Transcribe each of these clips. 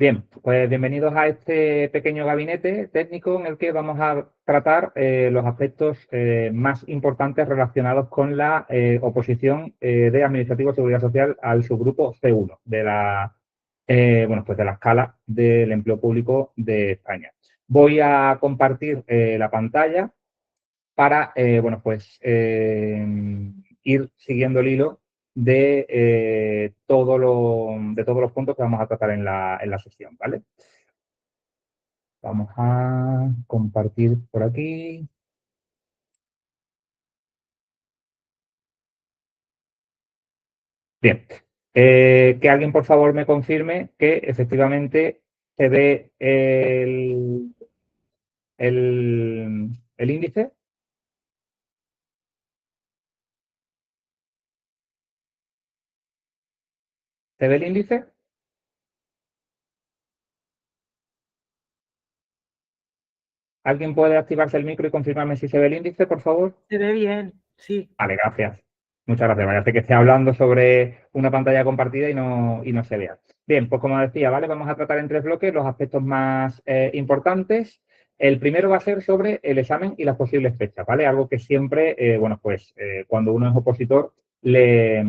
Bien, pues bienvenidos a este pequeño gabinete técnico en el que vamos a tratar los aspectos más importantes relacionados con la oposición de Administrativo de Seguridad Social al subgrupo C1 de pues de la escala del empleo público de España. Voy a compartir la pantalla para ir siguiendo el hilo de, de todos los puntos que vamos a tratar en la sesión, ¿vale? Vamos a compartir por aquí. Bien. Que alguien, por favor, me confirme que efectivamente se ve el índice. ¿Se ve el índice? ¿Alguien puede activarse el micro y confirmarme si se ve el índice, por favor? Se ve bien, sí. Vale, gracias. Muchas gracias. Vaya, que esté hablando sobre una pantalla compartida y no se vea. Bien, pues como decía, ¿vale? Vamos a tratar en tres bloques los aspectos más importantes. El primero va a ser sobre el examen y las posibles fechas, ¿vale? Algo que siempre, cuando uno es opositor, le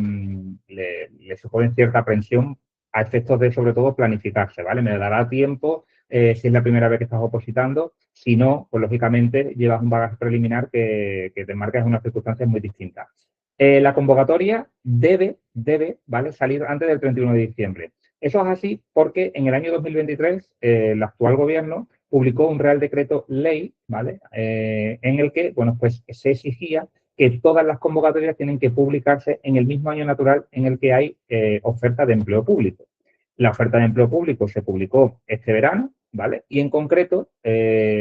suponen cierta aprensión a efectos de, sobre todo, planificarse, ¿vale? Me dará tiempo si es la primera vez que estás opositando. Si no, pues lógicamente llevas un bagaje preliminar que te marca en unas circunstancias muy distintas. La convocatoria debe, ¿vale?, salir antes del 31 de diciembre. Eso es así porque en el año 2023 el actual gobierno publicó un Real Decreto Ley, ¿vale?, en el que, bueno, pues se exigía que todas las convocatorias tienen que publicarse en el mismo año natural en el que hay oferta de empleo público. La oferta de empleo público se publicó este verano, ¿vale? Y en concreto,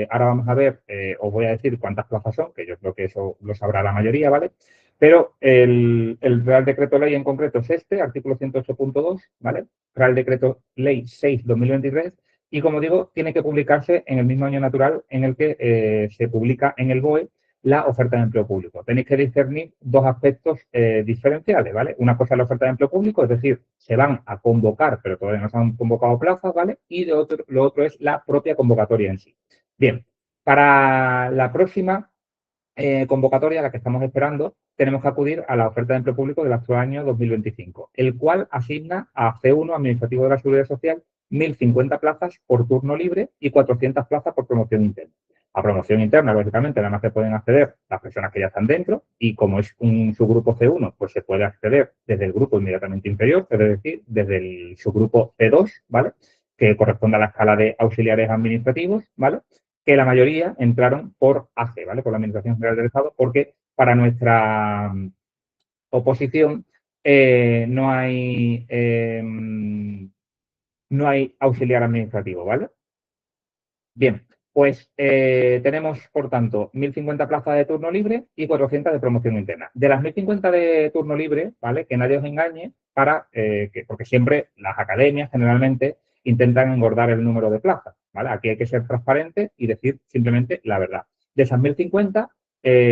ahora vamos a ver, os voy a decir cuántas plazas son, que yo creo que eso lo sabrá la mayoría, ¿vale? Pero el Real Decreto Ley en concreto es este, artículo 108.2, ¿vale? Real Decreto Ley 6/2023, y como digo, tiene que publicarse en el mismo año natural en el que se publica en el BOE la oferta de empleo público. Tenéis que discernir dos aspectos diferenciales, ¿vale? Una cosa es la oferta de empleo público, es decir, se van a convocar, pero todavía no se han convocado plazas, ¿vale? Y lo otro es la propia convocatoria en sí. Bien, para la próxima convocatoria, la que estamos esperando, tenemos que acudir a la oferta de empleo público del actual año 2025, el cual asigna a C1, Administrativo de la Seguridad Social, 1.050 plazas por turno libre y 400 plazas por promoción interna. A promoción interna, lógicamente, nada más que pueden acceder las personas que ya están dentro y como es un subgrupo C1, pues se puede acceder desde el grupo inmediatamente inferior, es decir, desde el subgrupo C2, ¿vale?, que corresponde a la escala de auxiliares administrativos, ¿vale?, que la mayoría entraron por AGE, ¿vale?, por la Administración General del Estado, porque para nuestra oposición no hay auxiliar administrativo, ¿vale? Bien, pues tenemos, por tanto, 1.050 plazas de turno libre y 400 de promoción interna. De las 1.050 de turno libre, ¿vale?, que nadie os engañe, porque siempre las academias generalmente intentan engordar el número de plazas, ¿vale? Aquí hay que ser transparente y decir simplemente la verdad. De esas 1.050,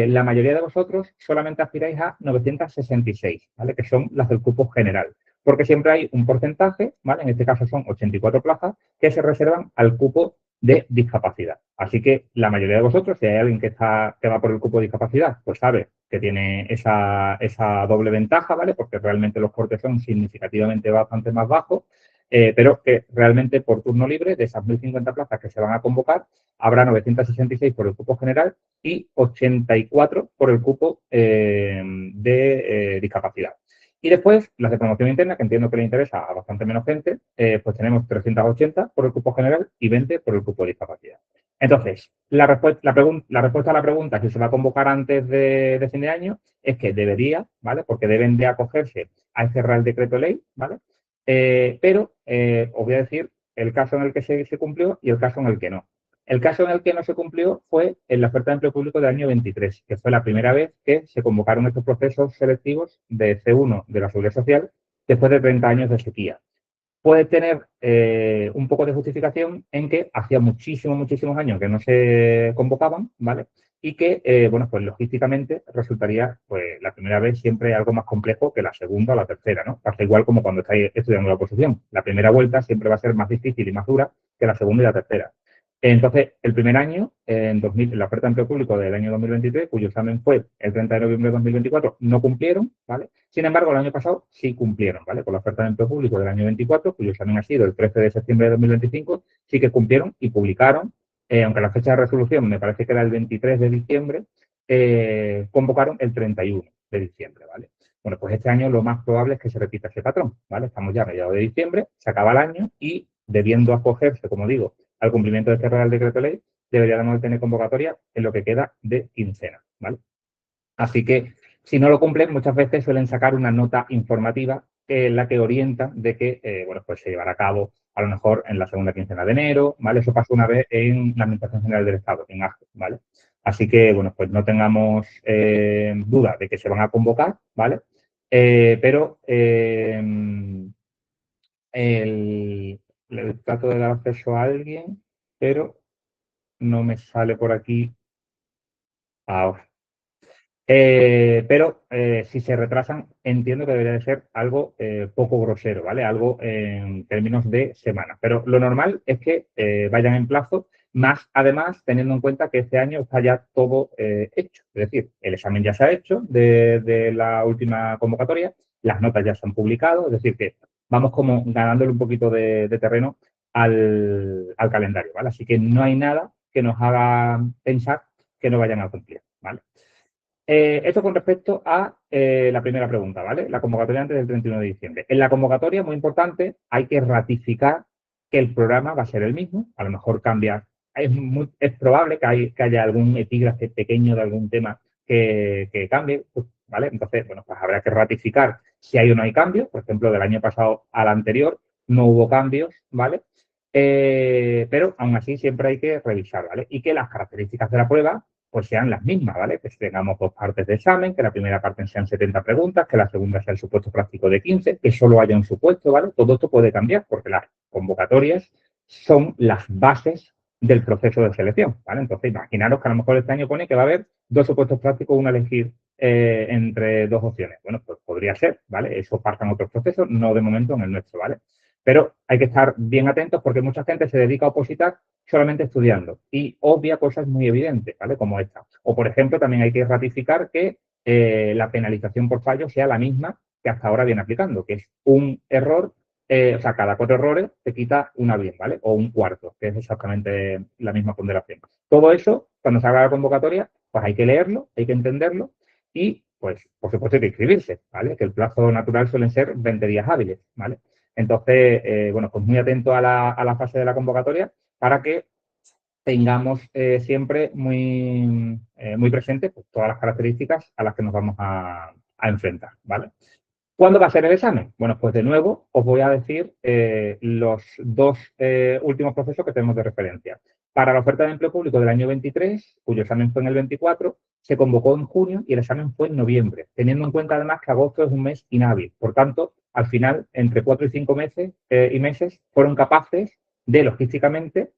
la mayoría de vosotros solamente aspiráis a 966, ¿vale?, que son las del cupo general. Porque siempre hay un porcentaje, ¿vale?, en este caso son 84 plazas, que se reservan al cupo de discapacidad. Así que la mayoría de vosotros, si hay alguien que va por el cupo de discapacidad, pues sabe que tiene esa doble ventaja, ¿vale? Porque realmente los cortes son significativamente bastante más bajos, pero que realmente por turno libre, de esas 1.050 plazas que se van a convocar, habrá 966 por el cupo general y 84 por el cupo de discapacidad. Y después, las de promoción interna, que entiendo que le interesa a bastante menos gente, pues tenemos 380 por el cupo general y 20 por el cupo de discapacidad. Entonces, la respuesta a la pregunta, si se va a convocar antes de fin de año, es que debería, ¿vale?, porque deben de acogerse a este Real Decreto Ley, ¿vale? Pero os voy a decir el caso en el que se cumplió y el caso en el que no. El caso en el que no se cumplió fue en la oferta de empleo público del año 23, que fue la primera vez que se convocaron estos procesos selectivos de C1 de la Seguridad Social después de 30 años de sequía. Puede tener un poco de justificación en que hacía muchísimos años que no se convocaban, ¿vale? y que, bueno, pues logísticamente resultaría, pues la primera vez siempre algo más complejo que la segunda o la tercera, ¿no? Pasa igual como cuando estáis estudiando la oposición. La primera vuelta siempre va a ser más difícil y más dura que la segunda y la tercera. Entonces, el primer año, en la oferta de empleo público del año 2023, cuyo examen fue el 30 de noviembre de 2024, no cumplieron, ¿vale? Sin embargo, el año pasado sí cumplieron, ¿vale? Con la oferta de empleo público del año 24, cuyo examen ha sido el 13 de septiembre de 2025, sí que cumplieron y publicaron, aunque la fecha de resolución me parece que era el 23 de diciembre, convocaron el 31 de diciembre, ¿vale? Bueno, pues este año lo más probable es que se repita ese patrón, ¿vale? Estamos ya a mediados de diciembre, se acaba el año y debiendo acogerse, como digo, al cumplimiento de este Real Decreto Ley, deberíamos tener convocatoria en lo que queda de quincena, ¿vale? Así que, si no lo cumplen, muchas veces suelen sacar una nota informativa en la que orienta de que, bueno, pues se llevará a cabo a lo mejor en la segunda quincena de enero, ¿vale? Eso pasó una vez en la Administración General del Estado, en AGE, ¿vale? Así que, bueno, pues no tengamos duda de que se van a convocar, ¿vale? Pero le trato de dar acceso a alguien, pero no me sale por aquí ahora. Pero si se retrasan, entiendo que debería de ser algo poco grosero, ¿vale? Algo en términos de semanas. Pero lo normal es que vayan en plazo, más además teniendo en cuenta que este año está ya todo hecho. Es decir, el examen ya se ha hecho de la última convocatoria, las notas ya se han publicado, es decir, que vamos como ganándole un poquito de terreno al calendario, ¿vale? Así que no hay nada que nos haga pensar que no vayan a cumplir, ¿vale? Esto con respecto a la primera pregunta, ¿vale? La convocatoria antes del 31 de diciembre. En la convocatoria, muy importante, hay que ratificar que el programa va a ser el mismo. A lo mejor cambia. Es probable que haya algún epígrafe pequeño de algún tema que cambie, pues, ¿vale? Entonces, bueno, pues habrá que ratificar si hay o no hay cambios. Por ejemplo, del año pasado al anterior no hubo cambios, ¿vale? Pero aún así siempre hay que revisar, ¿vale? Y que las características de la prueba pues sean las mismas, ¿vale? Que tengamos dos partes de examen, que la primera parte sean 70 preguntas, que la segunda sea el supuesto práctico de 15, que solo haya un supuesto, ¿vale? Todo esto puede cambiar porque las convocatorias son las bases del proceso de selección, ¿vale? Entonces, imaginaros que a lo mejor este año pone que va a haber dos supuestos prácticos, uno a elegir entre dos opciones. Bueno, pues podría ser, ¿vale? Eso pasa en otros procesos, no de momento en el nuestro, ¿vale? Pero hay que estar bien atentos porque mucha gente se dedica a opositar solamente estudiando y obvia cosas muy evidentes, ¿vale? Como esta. O, por ejemplo, también hay que ratificar que la penalización por fallo sea la misma que hasta ahora viene aplicando, que es un error, o sea, cada 4 errores se quita una bien, ¿vale? O un cuarto, que es exactamente la misma ponderación. Todo eso, cuando se haga la convocatoria, pues hay que leerlo, hay que entenderlo y, pues, por supuesto, hay que inscribirse, ¿vale? Que el plazo natural suelen ser 20 días hábiles, ¿vale? Entonces, bueno, pues muy atento a la fase de la convocatoria para que tengamos siempre muy presente pues, todas las características a las que nos vamos a enfrentar, ¿vale? ¿Cuándo va a ser el examen? Bueno, pues de nuevo os voy a decir los dos últimos procesos que tenemos de referencia. Para la oferta de empleo público del año 23, cuyo examen fue en el 24, se convocó en junio y el examen fue en noviembre, teniendo en cuenta además que agosto es un mes inhábil. Por tanto, al final, entre 4 y 5 meses fueron capaces de logísticamente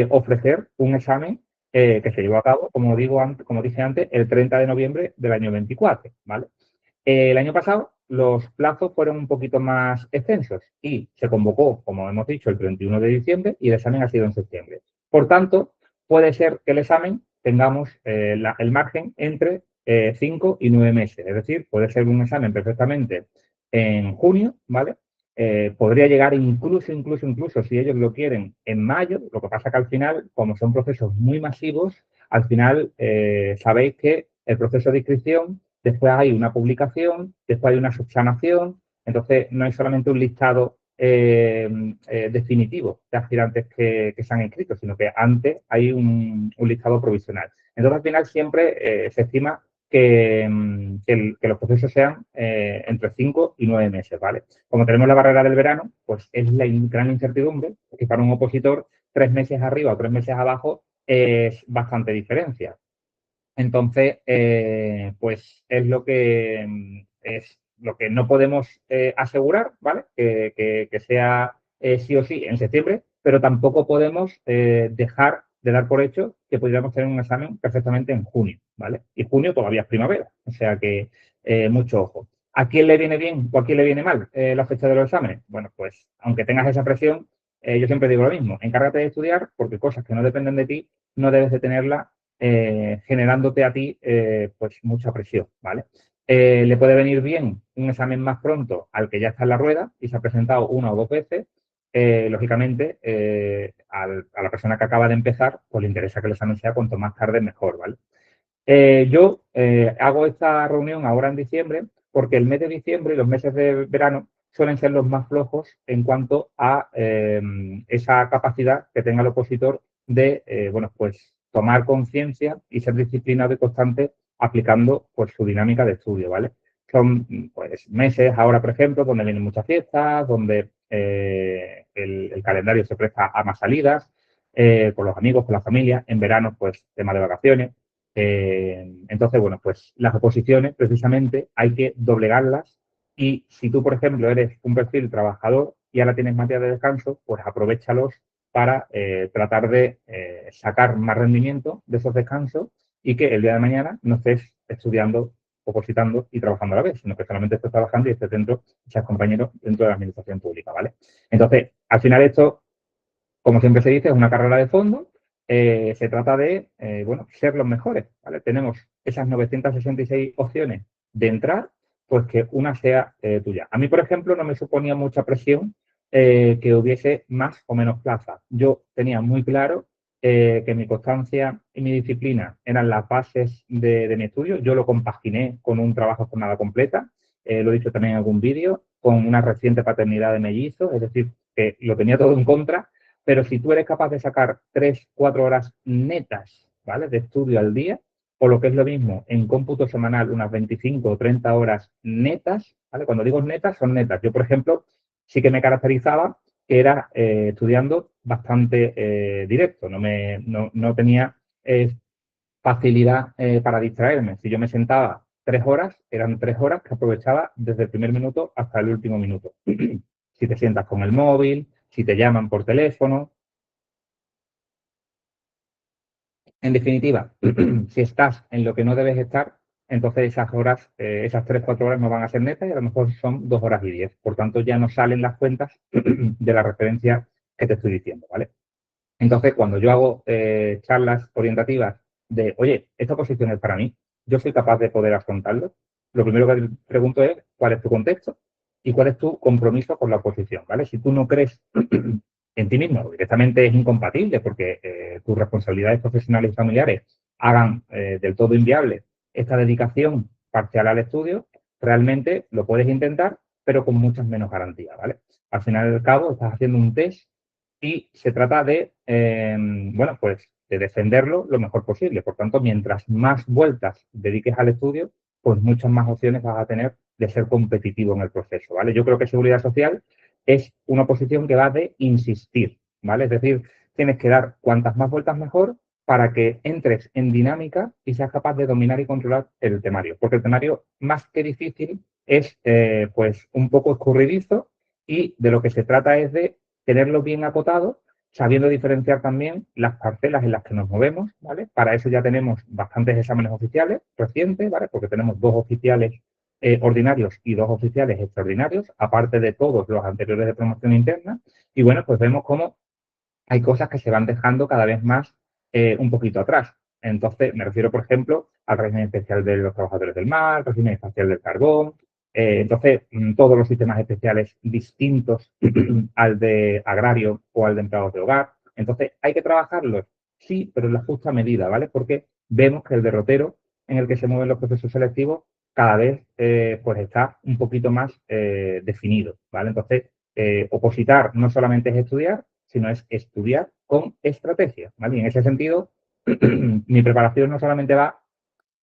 ofrecer un examen que se llevó a cabo, como dije antes, el 30 de noviembre del año 24, ¿vale? El año pasado los plazos fueron un poquito más extensos y se convocó, como hemos dicho, el 31 de diciembre y el examen ha sido en septiembre. Por tanto, puede ser que el examen tengamos el margen entre 5 y 9 meses. Es decir, puede ser un examen perfectamente en junio, ¿vale? Podría llegar incluso, si ellos lo quieren, en mayo. Lo que pasa que al final, como son procesos muy masivos, al final sabéis que el proceso de inscripción, después hay una publicación, después hay una subsanación, entonces no hay solamente un listado definitivo de aspirantes que se han inscrito, sino que antes hay un listado provisional. Entonces, al final siempre se estima que los procesos sean entre 5 y 9 meses, ¿vale? Como tenemos la barrera del verano, pues es la gran incertidumbre, que para un opositor 3 meses arriba o 3 meses abajo es bastante diferencia. Entonces, pues es lo que no podemos asegurar, ¿vale? Que sea sí o sí en septiembre, pero tampoco podemos dejar de dar por hecho que pudiéramos tener un examen perfectamente en junio, ¿vale? Y junio todavía es primavera, o sea que mucho ojo. ¿A quién le viene bien o a quién le viene mal la fecha de los exámenes? Bueno, pues aunque tengas esa presión, yo siempre digo lo mismo, encárgate de estudiar porque cosas que no dependen de ti no debes de tenerlas generándote a ti pues mucha presión, ¿vale? Le puede venir bien un examen más pronto al que ya está en la rueda y se ha presentado una o dos veces. Lógicamente, a la persona que acaba de empezar, pues le interesa que el examen sea cuanto más tarde mejor, ¿vale? Yo hago esta reunión ahora en diciembre porque el mes de diciembre y los meses de verano suelen ser los más flojos en cuanto a esa capacidad que tenga el opositor de, bueno, pues tomar conciencia y ser disciplinado y constante aplicando pues su dinámica de estudio, ¿vale? Son pues meses ahora, por ejemplo, donde vienen muchas fiestas, donde el calendario se presta a más salidas con los amigos, con la familia. En verano, pues tema de vacaciones. Entonces, bueno, pues las oposiciones precisamente hay que doblegarlas y si tú, por ejemplo, eres un perfil trabajador y ahora tienes más días de descanso, pues aprovéchalos para tratar de sacar más rendimiento de esos descansos y que el día de mañana no estés estudiando, opositando y trabajando a la vez, sino que solamente estés trabajando y estés dentro, seas compañero dentro de la administración pública, ¿vale? Entonces, al final esto como siempre se dice, es una carrera de fondo. Se trata de, bueno, ser los mejores, ¿vale? Tenemos esas 966 opciones de entrar, pues que una sea tuya. A mí, por ejemplo, no me suponía mucha presión que hubiese más o menos plazas. Yo tenía muy claro que mi constancia y mi disciplina eran las bases de mi estudio. Yo lo compaginé con un trabajo de jornada completa, lo he dicho también en algún vídeo, con una reciente paternidad de mellizos, es decir, que lo tenía todo en contra, pero si tú eres capaz de sacar 3, 4 horas netas, ¿vale? De estudio al día, o lo que es lo mismo, en cómputo semanal, unas 25 o 30 horas netas, ¿vale? Cuando digo netas, son netas. Yo, por ejemplo, sí que me caracterizaba que era estudiando bastante directo, no tenía facilidad para distraerme. Si yo me sentaba 3 horas, eran 3 horas que aprovechaba desde el primer minuto hasta el último minuto. Si te sientas con el móvil, si te llaman por teléfono. En definitiva, si estás en lo que no debes estar, entonces esas horas, esas 3, 4 horas no van a ser netas y a lo mejor son 2 horas y 10. Por tanto, ya no salen las cuentas de la referencia que te estoy diciendo, ¿vale? Entonces, cuando yo hago charlas orientativas de, oye, esta posición es para mí, yo soy capaz de poder afrontarlo, lo primero que pregunto es cuál es tu contexto y cuál es tu compromiso con la oposición, ¿vale? Si tú no crees en ti mismo, directamente es incompatible porque tus responsabilidades profesionales y familiares hagan del todo inviable esta dedicación parcial al estudio, realmente lo puedes intentar, pero con muchas menos garantías, ¿vale? Al final del cabo, estás haciendo un test y se trata de, bueno, pues de defenderlo lo mejor posible. Por tanto, mientras más vueltas dediques al estudio, pues muchas más opciones vas a tener de ser competitivo en el proceso, ¿vale? Yo creo que seguridad social es una posición que va de insistir, ¿vale? Es decir, tienes que dar cuantas más vueltas mejor para que entres en dinámica y seas capaz de dominar y controlar el temario. Porque el temario, más que difícil, es pues un poco escurridizo y de lo que se trata es de tenerlo bien acotado, sabiendo diferenciar también las parcelas en las que nos movemos, ¿vale? Para eso ya tenemos bastantes exámenes oficiales recientes, ¿vale? Porque tenemos 2 oficiales ordinarios y 2 oficiales extraordinarios, aparte de todos los anteriores de promoción interna. Y bueno, pues vemos cómo hay cosas que se van dejando cada vez más un poquito atrás. Entonces, me refiero, por ejemplo, al régimen especial de los trabajadores del mar, régimen especial del carbón. Entonces, todos los sistemas especiales distintos al de agrario o al de empleados de hogar. Entonces, hay que trabajarlos, sí, pero en la justa medida, ¿vale? Porque vemos que el derrotero en el que se mueven los procesos selectivos cada vez pues está un poquito más definido, ¿vale? Entonces, opositar no solamente es estudiar, sino es estudiar con estrategia, ¿vale? Y en ese sentido, mi preparación no solamente va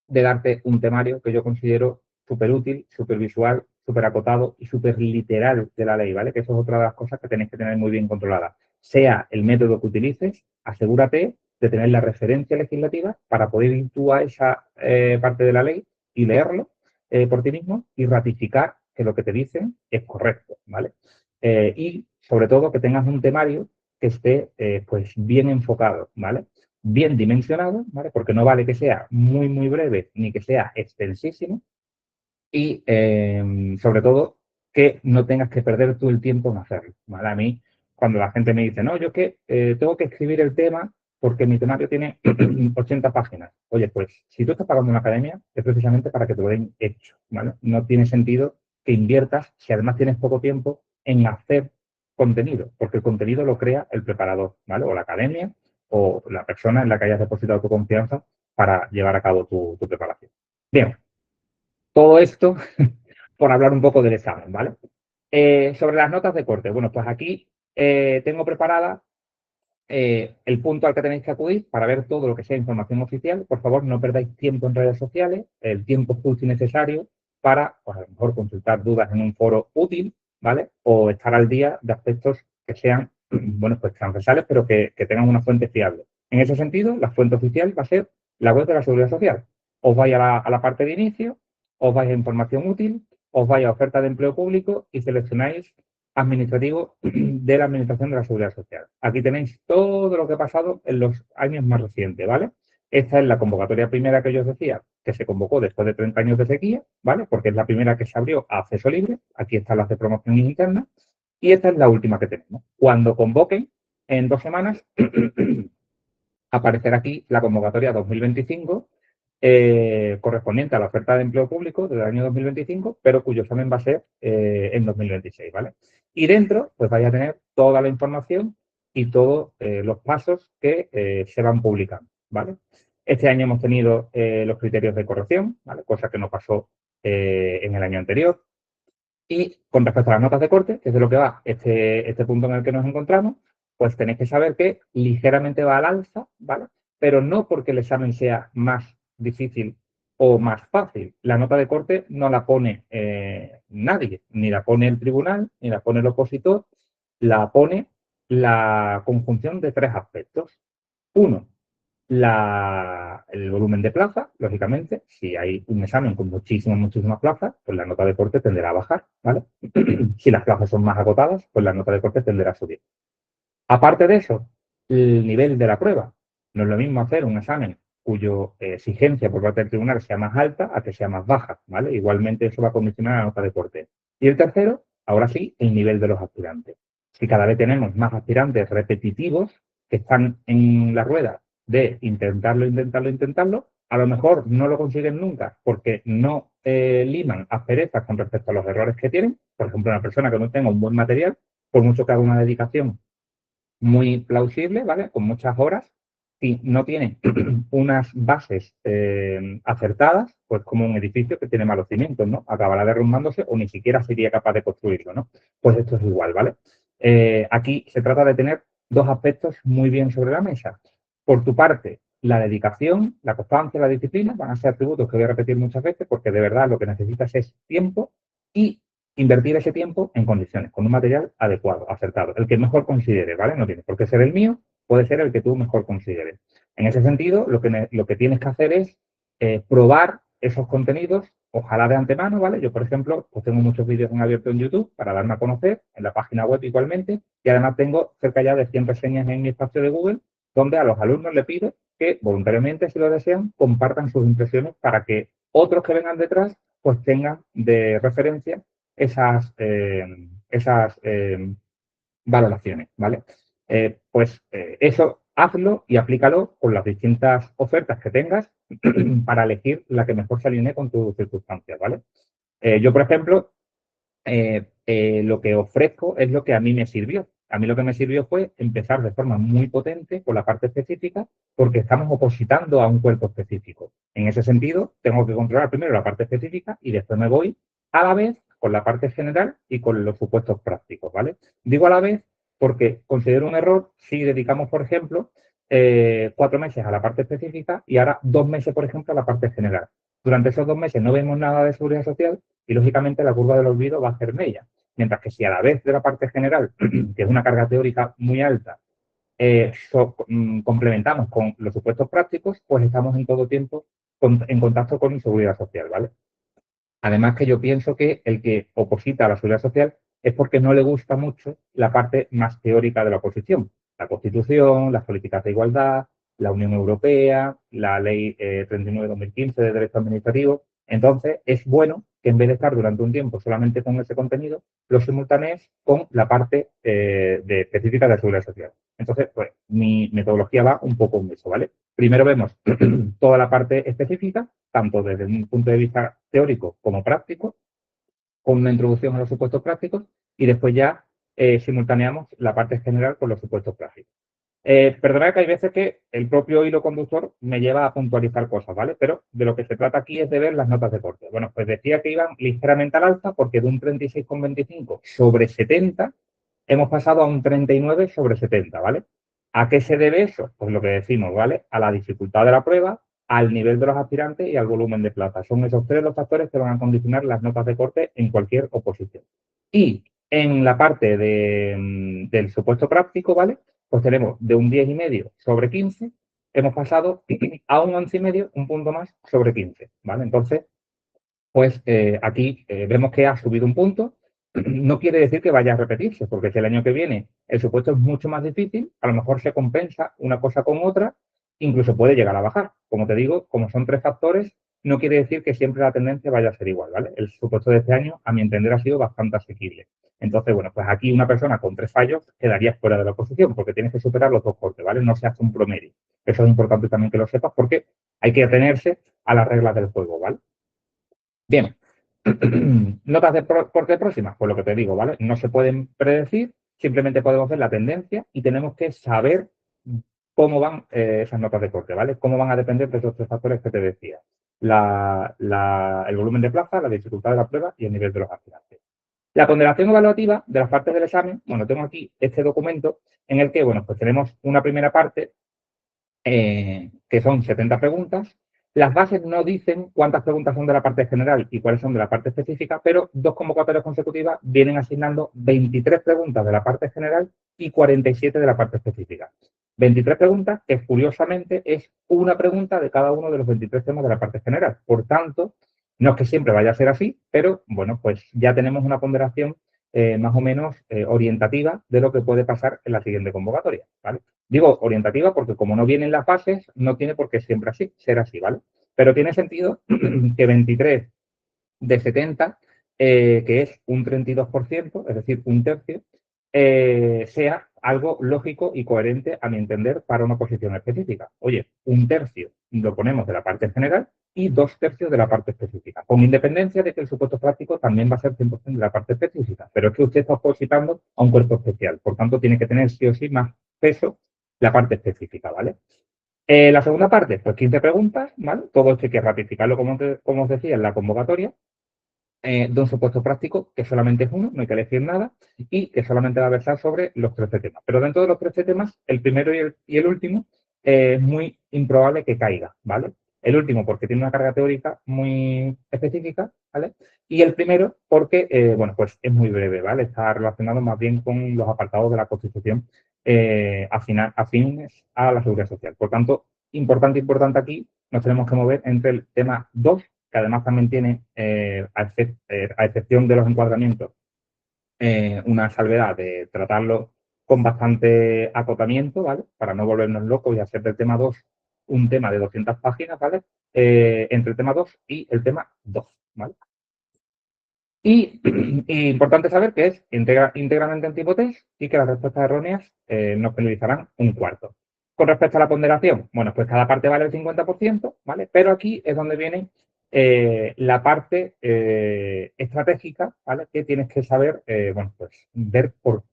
de darte un temario que yo considero súper útil, súper visual, súper acotado y súper literal de la ley, ¿vale? Que eso es otra de las cosas que tenéis que tener muy bien controlada. Sea el método que utilices, asegúrate de tener la referencia legislativa para poder ir tú a esa parte de la ley y leerlo por ti mismo y ratificar que lo que te dicen es correcto, ¿vale? Y sobre todo que tengas un temario que esté pues bien enfocado, ¿vale? bien dimensionado, ¿vale? Porque no vale que sea muy, muy breve ni que sea extensísimo y, sobre todo, que no tengas que perder tú el tiempo en hacerlo, ¿vale? A mí, cuando la gente me dice, no, yo es que tengo que escribir el tema porque mi temario tiene 80 páginas. Oye, pues si tú estás pagando una academia, es precisamente para que te lo den hecho, ¿vale? No tiene sentido que inviertas, si además tienes poco tiempo, en hacer contenido, porque el contenido lo crea el preparador, ¿vale? O la academia o la persona en la que hayas depositado tu confianza para llevar a cabo tu preparación. Bien, todo esto por hablar un poco del examen, ¿vale? Sobre las notas de corte, bueno, pues aquí tengo preparada el punto al que tenéis que acudir para ver todo lo que sea información oficial. Por favor, no perdáis tiempo en redes sociales, el tiempo justo y necesario para, pues, a lo mejor consultar dudas en un foro útil, ¿vale? O estar al día de aspectos que sean, bueno, pues transversales, pero que tengan una fuente fiable. En ese sentido, la fuente oficial va a ser la web de la Seguridad Social. Os vais a la parte de inicio, os vais a información útil, os vais a oferta de empleo público y seleccionáis administrativo de la Administración de la Seguridad Social. Aquí tenéis todo lo que ha pasado en los años más recientes, ¿vale? Esta es la convocatoria primera que yo os decía, que se convocó después de 30 años de sequía, ¿vale? Porque es la primera que se abrió a acceso libre. Aquí están las de promoción interna. Y esta es la última que tenemos. Cuando convoquen, en 2 semanas, aparecerá aquí la convocatoria 2025, correspondiente a la oferta de empleo público del año 2025, pero cuyo examen va a ser en 2026, ¿vale? Y dentro, pues vais a tener toda la información y todos los pasos que se van publicando, ¿vale? Este año hemos tenido los criterios de corrección, ¿vale? Cosa que no pasó en el año anterior. Y con respecto a las notas de corte, que es de lo que va este punto en el que nos encontramos, pues tenéis que saber que ligeramente va al alza, ¿vale? Pero no porque el examen sea más difícil o más fácil. La nota de corte no la pone nadie, ni la pone el tribunal, ni la pone el opositor, la pone la conjunción de tres aspectos. Uno, el volumen de plazas, lógicamente, si hay un examen con muchísimas plazas, pues la nota de corte tenderá a bajar, ¿vale? Si las plazas son más agotadas, pues la nota de corte tenderá a subir. Aparte de eso, el nivel de la prueba. No es lo mismo hacer un examen cuyo exigencia por parte del tribunal sea más alta a que sea más baja, ¿vale? Igualmente eso va a condicionar la nota de corte. Y el tercero, ahora sí, el nivel de los aspirantes. Si cada vez tenemos más aspirantes repetitivos que están en la rueda de intentarlo, a lo mejor no lo consiguen nunca porque no liman asperezas con respecto a los errores que tienen. Por ejemplo, una persona que no tenga un buen material, por mucho que haga una dedicación muy plausible, ¿vale? Con muchas horas, si no tiene unas bases acertadas, pues como un edificio que tiene malos cimientos, ¿no? Acabará derrumbándose o ni siquiera sería capaz de construirlo, ¿no? Pues esto es igual, ¿vale? Aquí se trata de tener dos aspectos muy bien sobre la mesa. Por tu parte, la dedicación, la constancia, la disciplina van a ser atributos que voy a repetir muchas veces porque de verdad lo que necesitas es tiempo y invertir ese tiempo en condiciones, con un material adecuado, acertado, el que mejor considere, ¿vale? No tiene por qué ser el mío, puede ser el que tú mejor consideres. En ese sentido, lo que tienes que hacer es probar esos contenidos, ojalá de antemano, ¿vale? Yo, por ejemplo, pues tengo muchos vídeos en abierto en YouTube para darme a conocer, en la página web igualmente, y además tengo cerca ya de 100 reseñas en mi espacio de Google, donde a los alumnos les pido que voluntariamente, si lo desean, compartan sus impresiones para que otros que vengan detrás, pues tengan de referencia esas valoraciones, ¿vale? Eso hazlo y aplícalo con las distintas ofertas que tengas para elegir la que mejor se alinee con tus circunstancias, ¿vale? Yo, por ejemplo, lo que ofrezco es lo que a mí me sirvió. A mí lo que me sirvió fue empezar de forma muy potente con la parte específica porque estamos opositando a un cuerpo específico. En ese sentido, tengo que controlar primero la parte específica y después me voy a la vez con la parte general y con los supuestos prácticos, ¿vale? Digo a la vez porque considero un error si dedicamos, por ejemplo, 4 meses a la parte específica y ahora 2 meses, por ejemplo, a la parte general. Durante esos 2 meses no vemos nada de seguridad social y, lógicamente, la curva del olvido va a hacer mella. Mientras que si a la vez de la parte general, que es una carga teórica muy alta, complementamos con los supuestos prácticos, pues estamos en todo tiempo en contacto con seguridad social, ¿vale? Además que yo pienso que el que oposita a la seguridad social es porque no le gusta mucho la parte más teórica de la oposición. La Constitución, las políticas de igualdad, la Unión Europea, la Ley 39/2015 de Derecho Administrativo. Entonces, es bueno que en vez de estar durante un tiempo solamente con ese contenido, lo simultanees con la parte específica de la Seguridad Social. Entonces, pues, mi metodología va un poco en eso, ¿vale? Primero vemos toda la parte específica, tanto desde un punto de vista teórico como práctico, con una introducción a los supuestos prácticos, y después ya simultaneamos la parte general con los supuestos prácticos. Perdonad que hay veces que el propio hilo conductor me lleva a puntualizar cosas, ¿vale? Pero de lo que se trata aquí es de ver las notas de corte. Bueno, pues decía que iban ligeramente al alza porque de un 36,25 sobre 70 hemos pasado a un 39 sobre 70, ¿vale? ¿A qué se debe eso? Pues lo que decimos, ¿vale? A la dificultad de la prueba, al nivel de los aspirantes y al volumen de plazas. Son esos tres los factores que van a condicionar las notas de corte en cualquier oposición. Y en la parte del supuesto práctico, ¿vale? Pues tenemos de un 10,5 sobre 15, hemos pasado a un 11,5, un punto más sobre 15, ¿vale? Entonces, pues aquí vemos que ha subido un punto. No quiere decir que vaya a repetirse, porque si el año que viene el supuesto es mucho más difícil, a lo mejor se compensa una cosa con otra, incluso puede llegar a bajar. Como te digo, como son tres factores, no quiere decir que siempre la tendencia vaya a ser igual, ¿vale? El supuesto de este año, a mi entender, ha sido bastante asequible. Entonces, bueno, pues aquí una persona con tres fallos quedaría fuera de la oposición, porque tienes que superar los dos cortes, ¿vale? No se hace un promedio. Eso es importante también que lo sepas, porque hay que atenerse a las reglas del juego, ¿vale? Bien, notas de corte próximas, pues lo que te digo, ¿vale? No se pueden predecir, simplemente podemos ver la tendencia y tenemos que saber cómo van esas notas de corte, ¿vale? Cómo van a depender de esos tres factores que te decía. El volumen de plaza, la dificultad de la prueba y el nivel de los aspirantes. La ponderación evaluativa de las partes del examen, bueno, tengo aquí este documento en el que, bueno, pues tenemos una primera parte que son 70 preguntas. Las bases no dicen cuántas preguntas son de la parte general y cuáles son de la parte específica, pero dos convocatorias consecutivas vienen asignando 23 preguntas de la parte general y 47 de la parte específica. 23 preguntas que, curiosamente, es una pregunta de cada uno de los 23 temas de la parte general. Por tanto, no es que siempre vaya a ser así, pero, bueno, pues ya tenemos una ponderación más o menos orientativa de lo que puede pasar en la siguiente convocatoria, ¿vale? Digo orientativa porque como no vienen las bases, no tiene por qué siempre así, ser así, ¿vale? Pero tiene sentido que 23 de 70, que es un 32%, es decir, un tercio, sea algo lógico y coherente, a mi entender, para una posición específica. Oye, un tercio lo ponemos de la parte general y 2/3 de la parte específica, con independencia de que el supuesto práctico también va a ser 100% de la parte específica, pero es que usted está opositando a un cuerpo especial, por tanto, tiene que tener sí o sí más peso la parte específica, ¿vale? La segunda parte, pues 15 preguntas, ¿vale? Todo esto hay que ratificarlo, como os decía, en la convocatoria, de un supuesto práctico que solamente es uno, no hay que elegir nada, y que solamente va a versar sobre los 13 temas. Pero dentro de los 13 temas, el primero y el último es muy improbable que caiga, ¿vale? El último porque tiene una carga teórica muy específica, ¿vale? Y el primero porque, bueno, pues es muy breve, ¿vale? Está relacionado más bien con los apartados de la Constitución afines a la Seguridad Social. Por tanto, importante aquí, nos tenemos que mover entre el tema 2, que además también tiene, a excepción de los encuadramientos, una salvedad de tratarlo con bastante acotamiento, ¿vale? Para no volvernos locos y hacer del tema 2 un tema de 200 páginas, ¿vale? Entre el tema 2 y el tema 2, ¿vale? Y importante saber que es íntegramente en tipo test y que las respuestas erróneas nos penalizarán un cuarto. Con respecto a la ponderación, bueno, pues cada parte vale el 50%, ¿vale? Pero aquí es donde viene la parte estratégica, ¿vale? Que tienes que saber, bueno, pues ver por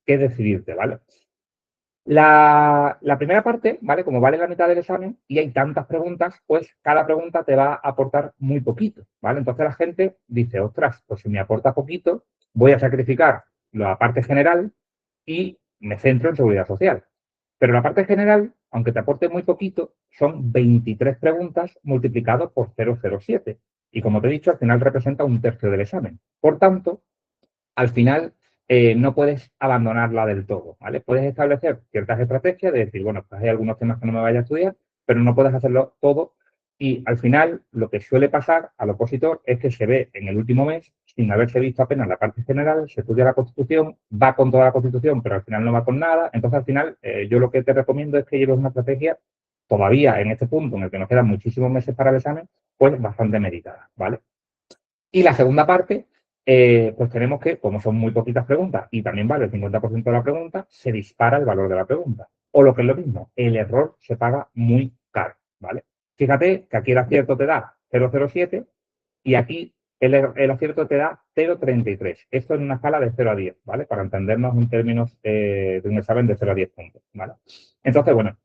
qué decidirte, ¿vale? La primera parte, ¿vale? Como vale la mitad del examen y hay tantas preguntas, pues cada pregunta te va a aportar muy poquito, ¿vale? Entonces la gente dice, ostras, pues si me aporta poquito, voy a sacrificar la parte general y me centro en seguridad social. Pero la parte general, aunque te aporte muy poquito, son 23 preguntas multiplicados por 0,07. Y como te he dicho, al final representa un tercio del examen. Por tanto, al final no puedes abandonarla del todo, ¿vale? Puedes establecer ciertas estrategias de decir, bueno, pues hay algunos temas que no me vaya a estudiar, pero no puedes hacerlo todo y al final lo que suele pasar al opositor es que se ve en el último mes sin haberse visto apenas la parte general, se estudia la Constitución, va con toda la Constitución, pero al final no va con nada. Entonces, al final, yo lo que te recomiendo es que lleves una estrategia todavía en este punto en el que nos quedan muchísimos meses para el examen, pues bastante meditada, ¿vale? Y la segunda parte, pues tenemos que, como son muy poquitas preguntas y también vale el 50% de la pregunta, se dispara el valor de la pregunta. O lo que es lo mismo, el error se paga muy caro, ¿vale? Fíjate que aquí el acierto te da 0,07 y aquí el acierto te da 0,33. Esto en una escala de 0 a 10, ¿vale? Para entendernos en términos de un examen de 0 a 10 puntos, ¿vale? Entonces, bueno,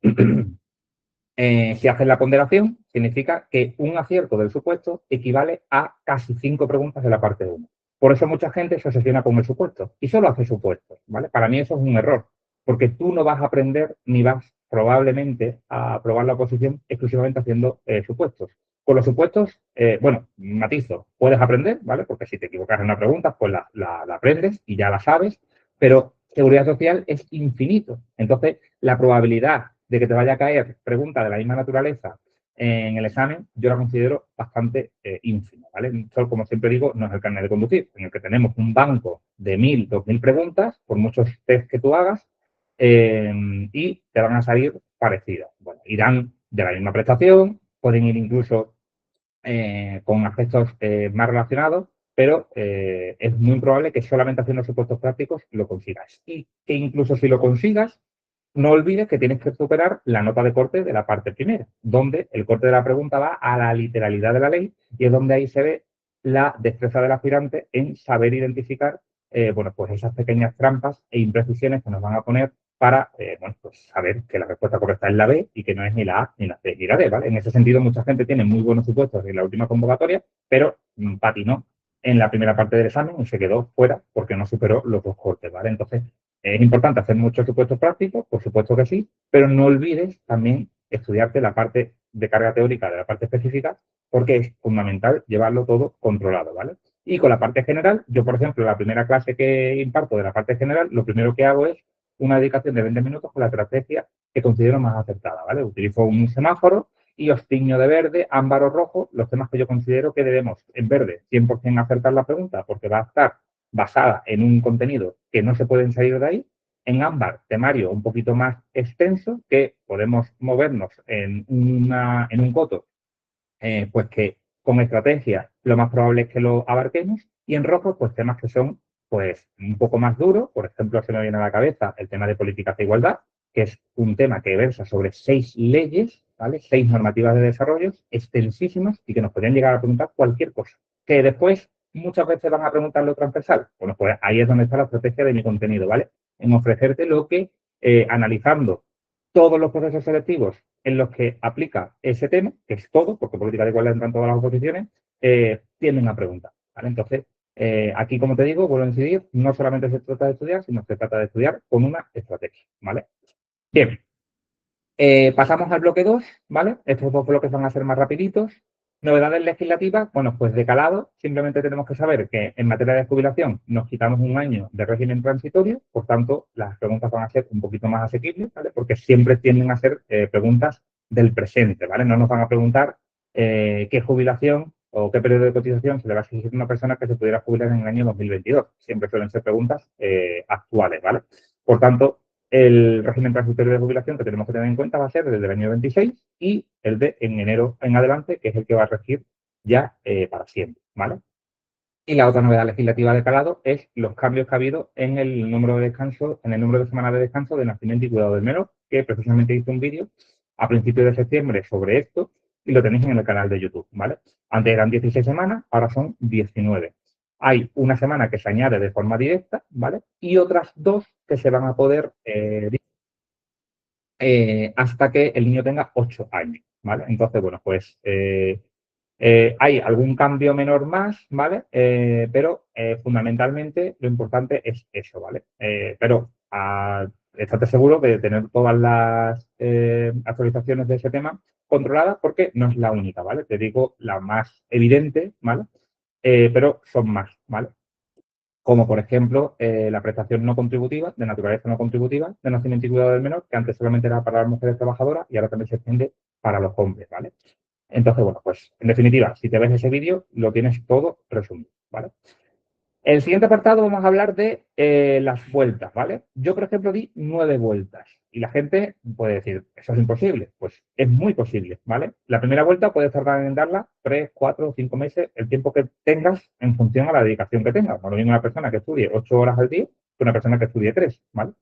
si haces la ponderación, significa que un acierto del supuesto equivale a casi 5 preguntas de la parte 1. Por eso mucha gente se obsesiona con el supuesto y solo hace supuestos, ¿vale? Para mí eso es un error, porque tú no vas a aprender ni vas probablemente a probar la oposición exclusivamente haciendo supuestos. Con los supuestos, bueno, matizo, puedes aprender, ¿vale? Porque si te equivocas en una pregunta, pues la aprendes y ya la sabes, pero seguridad social es infinito. Entonces, la probabilidad de que te vaya a caer preguntas de la misma naturaleza en el examen, yo la considero bastante ínfima, ¿vale? Esto, como siempre digo, no es el carnet de conducir, en el que tenemos un banco de 1.000, 2.000 preguntas, por muchos test que tú hagas, y te van a salir parecidas. Bueno, irán de la misma prestación, pueden ir incluso con aspectos más relacionados, pero es muy probable que solamente haciendo supuestos prácticos lo consigas. Y que incluso si lo consigas, no olvides que tienes que superar la nota de corte de la parte primera, donde el corte de la pregunta va a la literalidad de la ley y es donde ahí se ve la destreza del aspirante en saber identificar bueno, pues esas pequeñas trampas e imprecisiones que nos van a poner para bueno, pues saber que la respuesta correcta es la B y que no es ni la A, ni la C, ni la D, ¿vale? En ese sentido, mucha gente tiene muy buenos supuestos en la última convocatoria, pero patinó en la primera parte del examen y se quedó fuera porque no superó los dos cortes, ¿vale? Entonces, es importante hacer muchos supuestos prácticos, por supuesto que sí, pero no olvides también estudiarte la parte de carga teórica de la parte específica, porque es fundamental llevarlo todo controlado, ¿vale? Y con la parte general, yo, por ejemplo, la primera clase que imparto de la parte general, lo primero que hago es una dedicación de 20 minutos con la estrategia que considero más acertada, ¿vale? Utilizo un semáforo y os tiño de verde, ámbar o rojo los temas que yo considero que debemos, en verde, 100% acertar la pregunta, porque va a estar basada en un contenido que no se pueden salir de ahí. En ámbar, temario un poquito más extenso, que podemos movernos en un coto, pues que con estrategia lo más probable es que lo abarquemos. Y en rojo, pues temas que son pues un poco más duros. Por ejemplo, se me viene a la cabeza el tema de políticas de igualdad, que es un tema que versa sobre 6 leyes, ¿vale? 6 normativas de desarrollo extensísimas y que nos podrían llegar a preguntar cualquier cosa. Que después muchas veces van a preguntar lo transversal. Bueno, pues ahí es donde está la estrategia de mi contenido, ¿vale? En ofrecerte lo que, analizando todos los procesos selectivos en los que aplica ese tema, que es todo, porque política de igualdad entra en todas las oposiciones, tienden a preguntar, ¿vale? Entonces, aquí, como te digo, vuelvo a incidir, no solamente se trata de estudiar, sino que se trata de estudiar con una estrategia, ¿vale? Bien, pasamos al bloque 2, ¿vale? Estos dos bloques van a ser más rapiditos. Novedades legislativas, bueno, pues de calado, simplemente tenemos que saber que en materia de jubilación nos quitamos un año de régimen transitorio, por tanto, las preguntas van a ser un poquito más asequibles, ¿vale? Porque siempre tienden a ser preguntas del presente, ¿vale? No nos van a preguntar qué jubilación o qué periodo de cotización se le va a exigir a una persona que se pudiera jubilar en el año 2022. Siempre suelen ser preguntas actuales, ¿vale? Por tanto, el régimen transitorio de jubilación que tenemos que tener en cuenta va a ser desde el año 26 y el de en enero en adelante, que es el que va a regir ya para siempre, ¿vale? Y la otra novedad legislativa de calado es los cambios que ha habido en el número de descanso, en el número de semanas de descanso de nacimiento y cuidado del menor, que precisamente hice un vídeo a principios de septiembre sobre esto y lo tenéis en el canal de YouTube, ¿vale? Antes eran 16 semanas, ahora son 19. Hay una semana que se añade de forma directa, ¿vale? Y otras dos que se van a poder hasta que el niño tenga 8 años, ¿vale? Entonces, bueno, pues hay algún cambio menor más, ¿vale? Pero fundamentalmente lo importante es eso, ¿vale? Pero estate seguro de tener todas las actualizaciones de ese tema controladas porque no es la única, ¿vale? Te digo la más evidente, ¿vale? Pero son más, ¿vale? Como por ejemplo la prestación no contributiva, de naturaleza no contributiva, de nacimiento y cuidado del menor, que antes solamente era para las mujeres trabajadoras y ahora también se extiende para los hombres, ¿vale? Entonces, bueno, pues en definitiva, si te ves ese vídeo, lo tienes todo resumido, ¿vale? El siguiente apartado vamos a hablar de las vueltas, ¿vale? Yo, por ejemplo, di 9 vueltas y la gente puede decir, eso es imposible. Pues es muy posible, ¿vale? La primera vuelta puedes tardar en darla 3, 4 o 5 meses, el tiempo que tengas en función a la dedicación que tengas. Bueno, lo mismo una persona que estudie 8 horas al día que una persona que estudie 3, ¿vale?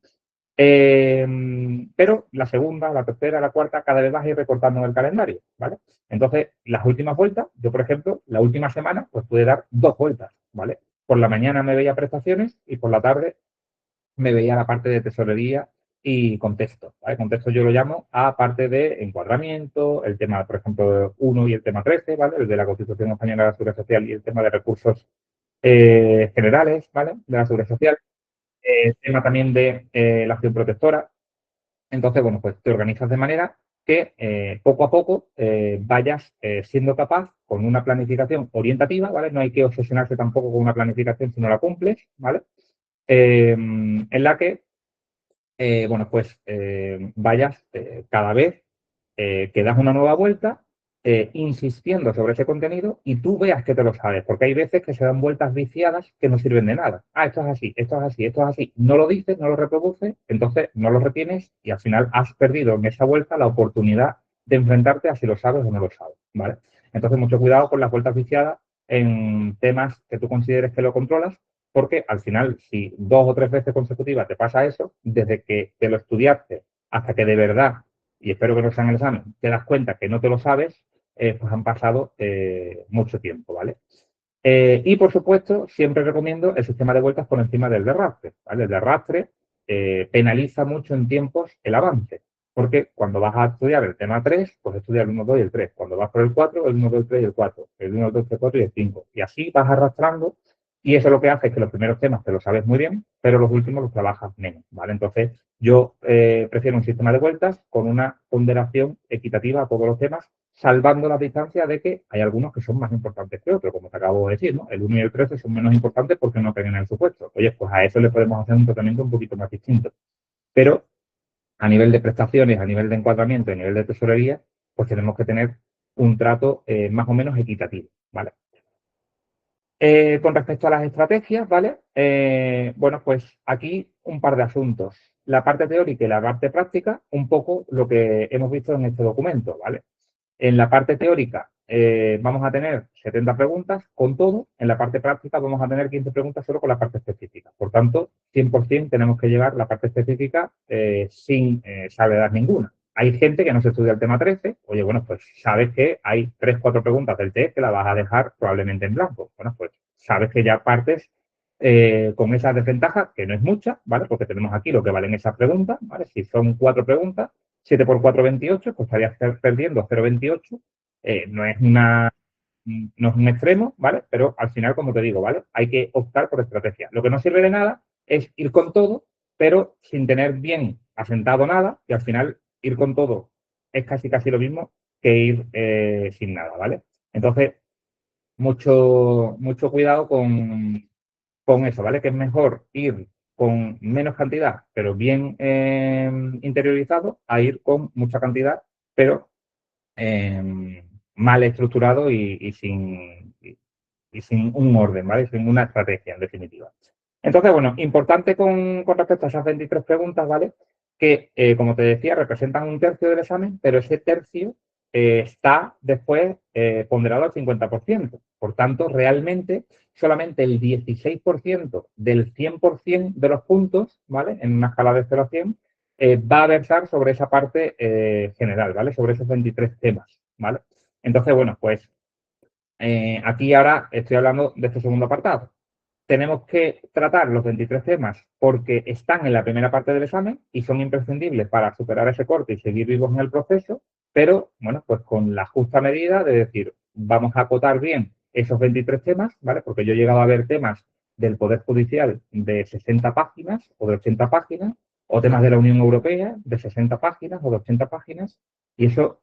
Pero la segunda, la tercera, la cuarta, cada vez vas a ir recortando en el calendario, ¿vale? Entonces, las últimas vueltas, yo, por ejemplo, la última semana, pues pude dar 2 vueltas, ¿vale? Por la mañana me veía prestaciones y por la tarde me veía la parte de tesorería y contexto, ¿vale? Contexto yo lo llamo a parte de encuadramiento, el tema, por ejemplo, uno y el tema 13, ¿vale? El de la Constitución Española de la Seguridad Social y el tema de recursos generales, ¿vale? De la Seguridad Social. El tema también de la acción protectora. Entonces, bueno, pues te organizas de manera que poco a poco vayas siendo capaz con una planificación orientativa, ¿vale? No hay que obsesionarse tampoco con una planificación si no la cumples, ¿vale? En la que bueno, pues vayas cada vez que das una nueva vuelta, insistiendo sobre ese contenido y tú veas que te lo sabes, porque hay veces que se dan vueltas viciadas que no sirven de nada. Ah, esto es así, esto es así, esto es así. No lo dices, no lo reproduces, entonces no lo retienes y al final has perdido en esa vuelta la oportunidad de enfrentarte a si lo sabes o no lo sabes, ¿vale? Entonces, mucho cuidado con las vueltas viciadas en temas que tú consideres que lo controlas, porque al final, si 2 o 3 veces consecutivas te pasa eso, desde que te lo estudiaste hasta que de verdad, y espero que no sea en el examen, te das cuenta que no te lo sabes, pues han pasado mucho tiempo, ¿vale? Y por supuesto, siempre recomiendo el sistema de vueltas por encima del de arrastre, ¿vale? El de arrastre penaliza mucho en tiempos el avance, porque cuando vas a estudiar el tema 3, pues estudias el 1, 2 y el 3. Cuando vas por el 4, el 1, 2, 3 y el 4. El 1, 2, 3, 4 y el 5. Y así vas arrastrando y eso lo que hace es que los primeros temas te los sabes muy bien, pero los últimos los trabajas menos, ¿vale? Entonces, yo prefiero un sistema de vueltas con una ponderación equitativa a todos los temas, salvando la distancia de que hay algunos que son más importantes que otros, como te acabo de decir, ¿no? El 1 y el 13 son menos importantes porque no pegan en el supuesto. Oye, pues a eso le podemos hacer un tratamiento un poquito más distinto. Pero a nivel de prestaciones, a nivel de encuadramiento, a nivel de tesorería, pues tenemos que tener un trato más o menos equitativo, ¿vale? Con respecto a las estrategias, ¿vale? Bueno, pues aquí un par de asuntos. La parte teórica y la parte práctica, un poco lo que hemos visto en este documento, ¿vale? En la parte teórica vamos a tener 70 preguntas con todo. En la parte práctica vamos a tener 15 preguntas solo con la parte específica. Por tanto, 100% tenemos que llevar la parte específica sin salvedad ninguna. Hay gente que no se estudia el tema 13. Oye, bueno, pues sabes que hay 3, 4 preguntas del test que la vas a dejar probablemente en blanco. Bueno, pues sabes que ya partes con esa desventaja, que no es mucha, ¿vale? Porque tenemos aquí lo que valen esas preguntas, ¿vale? Si son 4 preguntas, 7 por 4, 28, pues estarías perdiendo 0,28. No es no es un extremo, ¿vale? Pero al final, como te digo, ¿vale? Hay que optar por estrategia. Lo que no sirve de nada es ir con todo, pero sin tener bien asentado nada, y al final ir con todo es casi lo mismo que ir sin nada, ¿vale? Entonces, mucho cuidado con eso, ¿vale? Que es mejor ir con menos cantidad, pero bien interiorizado, a ir con mucha cantidad, pero mal estructurado y sin un orden, ¿vale? Sin una estrategia, en definitiva. Entonces, bueno, importante con respecto a esas 23 preguntas, ¿vale? Que, como te decía, representan un tercio del examen, pero ese tercio está después ponderado al 50%. Por tanto, realmente, solamente el 16% del 100% de los puntos, ¿vale? En una escala de 0 a 100, va a versar sobre esa parte general, ¿vale? Sobre esos 23 temas, ¿vale? Entonces, bueno, pues aquí ahora estoy hablando de este segundo apartado. Tenemos que tratar los 23 temas porque están en la primera parte del examen y son imprescindibles para superar ese corte y seguir vivos en el proceso, pero, bueno, pues con la justa medida de decir, vamos a acotar bien esos 23 temas, ¿vale? Porque yo he llegado a ver temas del Poder Judicial de 60 páginas o de 80 páginas, o temas de la Unión Europea de 60 páginas o de 80 páginas, y eso,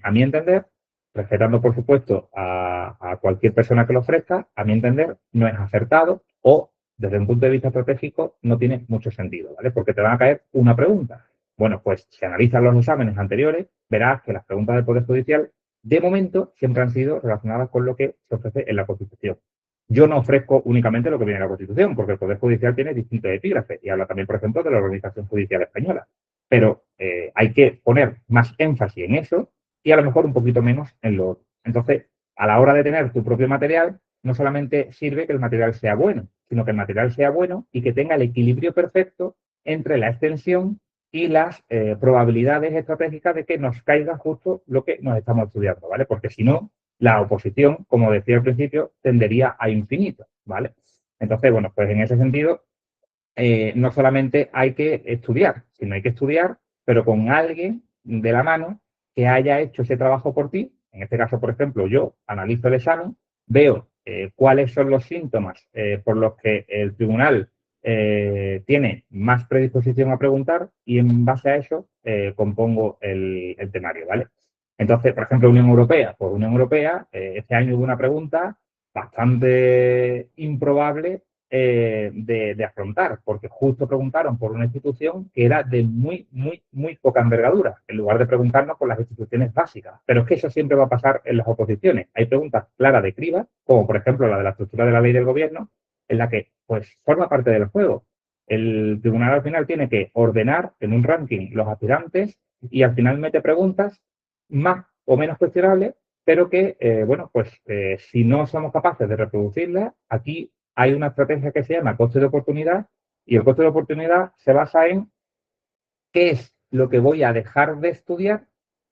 a mi entender, respetando por supuesto a cualquier persona que lo ofrezca, a mi entender, no es acertado o desde un punto de vista estratégico no tiene mucho sentido, ¿vale? Porque te van a caer una pregunta. Bueno, pues si analizas los exámenes anteriores, verás que las preguntas del Poder Judicial, de momento, siempre han sido relacionadas con lo que se ofrece en la Constitución. Yo no ofrezco únicamente lo que viene en la Constitución, porque el Poder Judicial tiene distintos epígrafes y habla también, por ejemplo, de la Organización Judicial Española. Pero hay que poner más énfasis en eso y a lo mejor un poquito menos en lo otro. Entonces, a la hora de tener tu propio material, no solamente sirve que el material sea bueno, sino que el material sea bueno y que tenga el equilibrio perfecto entre la extensión y las probabilidades estratégicas de que nos caiga justo lo que nos estamos estudiando, ¿vale? Porque si no, la oposición, como decía al principio, tendería a infinito, ¿vale? Entonces, bueno, pues en ese sentido, no solamente hay que estudiar, sino hay que estudiar, pero con alguien de la mano que haya hecho ese trabajo por ti. En este caso, por ejemplo, yo analizo el examen, veo cuáles son los síntomas por los que el tribunal tiene más predisposición a preguntar y en base a eso compongo el temario, ¿vale? Entonces, por ejemplo, Unión Europea. Pues Unión Europea, este año hubo una pregunta bastante improbable de afrontar, porque justo preguntaron por una institución que era de muy poca envergadura, en lugar de preguntarnos por las instituciones básicas. Pero es que eso siempre va a pasar en las oposiciones. Hay preguntas claras de criba, como por ejemplo la de la estructura de la ley del gobierno, en la que pues forma parte del juego. El tribunal al final tiene que ordenar en un ranking los aspirantes y al final mete preguntas más o menos cuestionables, pero que, bueno, pues si no somos capaces de reproducirlas, aquí hay una estrategia que se llama coste de oportunidad y el coste de oportunidad se basa en qué es lo que voy a dejar de estudiar,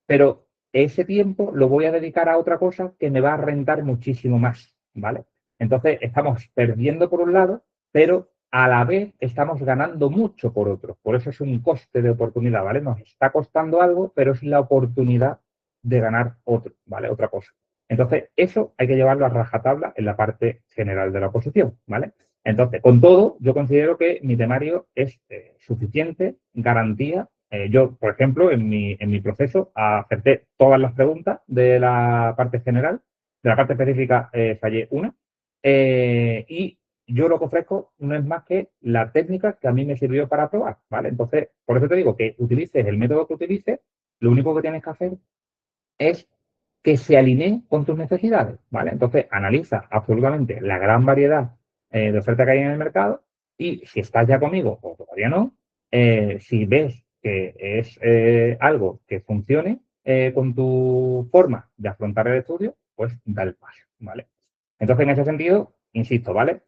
pero ese tiempo lo voy a dedicar a otra cosa que me va a rentar muchísimo más, ¿vale? Entonces estamos perdiendo por un lado, pero a la vez estamos ganando mucho por otro. Por eso es un coste de oportunidad, ¿vale? Nos está costando algo, pero es la oportunidad de ganar otro, ¿vale? Otra cosa. Entonces, eso hay que llevarlo a rajatabla en la parte general de la oposición, ¿vale? Entonces, con todo, yo considero que mi temario es suficiente, garantía. Yo, por ejemplo, en mi proceso acerté todas las preguntas de la parte general, de la parte específica fallé una, y yo lo que ofrezco no es más que la técnica que a mí me sirvió para probar, ¿vale? Entonces, por eso te digo que utilices el método que utilices, lo único que tienes que hacer es que se alinee con tus necesidades, ¿vale? Entonces, analiza absolutamente la gran variedad de oferta que hay en el mercado y si estás ya conmigo o todavía no, si ves que es algo que funcione con tu forma de afrontar el estudio, pues da el paso, ¿vale? Entonces, en ese sentido, insisto, ¿vale?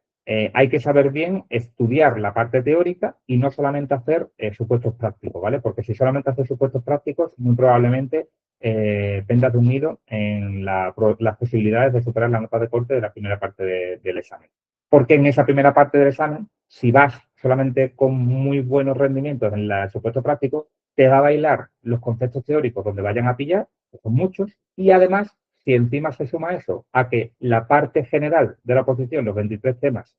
Hay que saber bien estudiar la parte teórica y no solamente hacer supuestos prácticos, ¿vale? Porque si solamente haces supuestos prácticos, muy probablemente vendas de un hilo en las posibilidades de superar la nota de corte de la primera parte del examen. Porque en esa primera parte del examen, si vas solamente con muy buenos rendimientos en el supuesto práctico, te va a bailar los conceptos teóricos donde vayan a pillar, que son muchos, y además, si encima se suma eso a que la parte general de la oposición, los 23 temas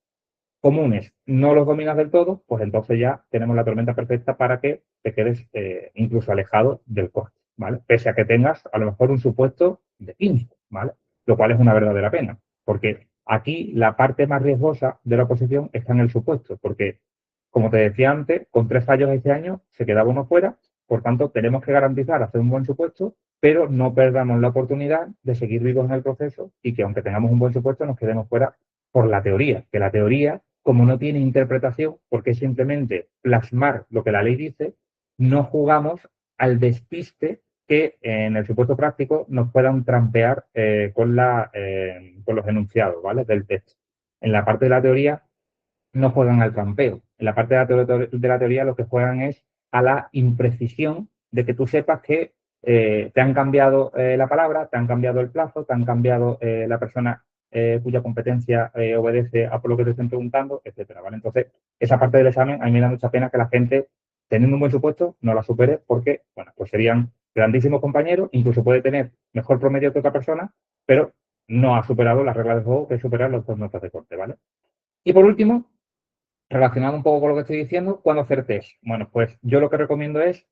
comunes, no los dominas del todo, pues entonces ya tenemos la tormenta perfecta para que te quedes incluso alejado del corte, ¿vale? Pese a que tengas a lo mejor un supuesto de 15, ¿vale? Lo cual es una verdadera pena, porque aquí la parte más riesgosa de la oposición está en el supuesto, porque, como te decía antes, con 3 fallos este año se quedaba uno fuera, por tanto, tenemos que garantizar hacer un buen supuesto, pero no perdamos la oportunidad de seguir vivos en el proceso y que aunque tengamos un buen supuesto nos quedemos fuera por la teoría, que la teoría, como no tiene interpretación, porque es simplemente plasmar lo que la ley dice, no jugamos al despiste que en el supuesto práctico nos puedan trampear con los enunciados, ¿vale? Del texto. En la parte de la teoría no juegan al trampeo. En la parte de la teoría lo que juegan es a la imprecisión de que tú sepas que te han cambiado la palabra, te han cambiado el plazo, te han cambiado la persona cuya competencia obedece a por lo que te estén preguntando, etcétera, ¿vale? Entonces, esa parte del examen, a mí me da mucha pena que la gente, teniendo un buen supuesto, no la supere porque, bueno, pues serían grandísimos compañeros, incluso puede tener mejor promedio que otra persona, pero no ha superado las reglas de juego que es superar los 2 notas de corte, ¿vale? Y por último, relacionado un poco con lo que estoy diciendo, ¿cuándo hacer test? Bueno, pues yo lo que recomiendo es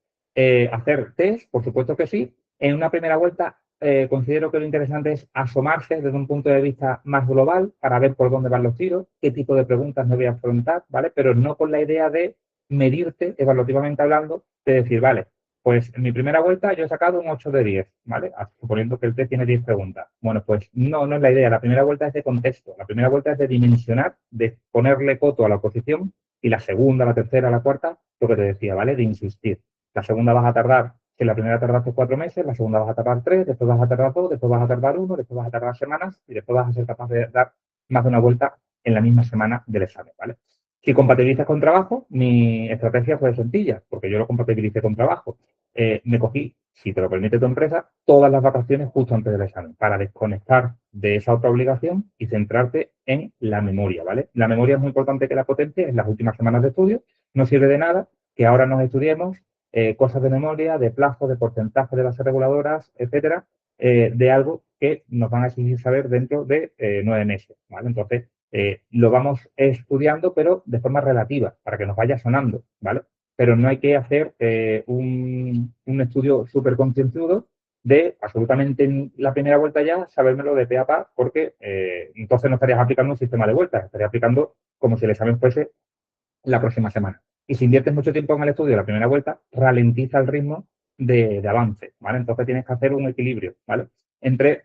hacer test, por supuesto que sí. En una primera vuelta considero que lo interesante es asomarse desde un punto de vista más global para ver por dónde van los tiros, qué tipo de preguntas me voy a afrontar, ¿vale? Pero no con la idea de medirte evaluativamente hablando, de decir, vale, Pues en mi primera vuelta yo he sacado un 8 de 10, ¿vale? Suponiendo que el test tiene 10 preguntas. Bueno, pues no es la idea. La primera vuelta es de contexto. La primera vuelta es de dimensionar, de ponerle coto a la oposición y la segunda, la tercera, la cuarta, lo que te decía, ¿vale? De insistir. La segunda vas a tardar, si la primera tardaste 4 meses, la segunda vas a tardar 3, después vas a tardar 2, después vas a tardar 1, después vas a tardar semanas y después vas a ser capaz de dar más de una vuelta en la misma semana del examen, ¿vale? Si compatibilizas con trabajo, mi estrategia fue sencilla, porque yo lo compatibilicé con trabajo. Me cogí, si te lo permite tu empresa, todas las vacaciones justo antes del examen, para desconectar de esa otra obligación y centrarte en la memoria, ¿vale? La memoria es muy importante que la potencie en las últimas semanas de estudio. No sirve de nada que ahora nos estudiemos cosas de memoria, de plazo, de porcentaje de bases reguladoras, etcétera, de algo que nos van a exigir saber dentro de 9 meses, ¿vale? Entonces, lo vamos estudiando, pero de forma relativa, para que nos vaya sonando, ¿vale? Pero no hay que hacer un estudio súper concienzudo de absolutamente en la primera vuelta ya sabérmelo de pe a pa, porque entonces no estarías aplicando un sistema de vueltas, estarías aplicando como si el examen fuese la próxima semana. Y si inviertes mucho tiempo en el estudio de la primera vuelta, ralentiza el ritmo de avance, ¿vale? Entonces tienes que hacer un equilibrio, ¿vale? Entre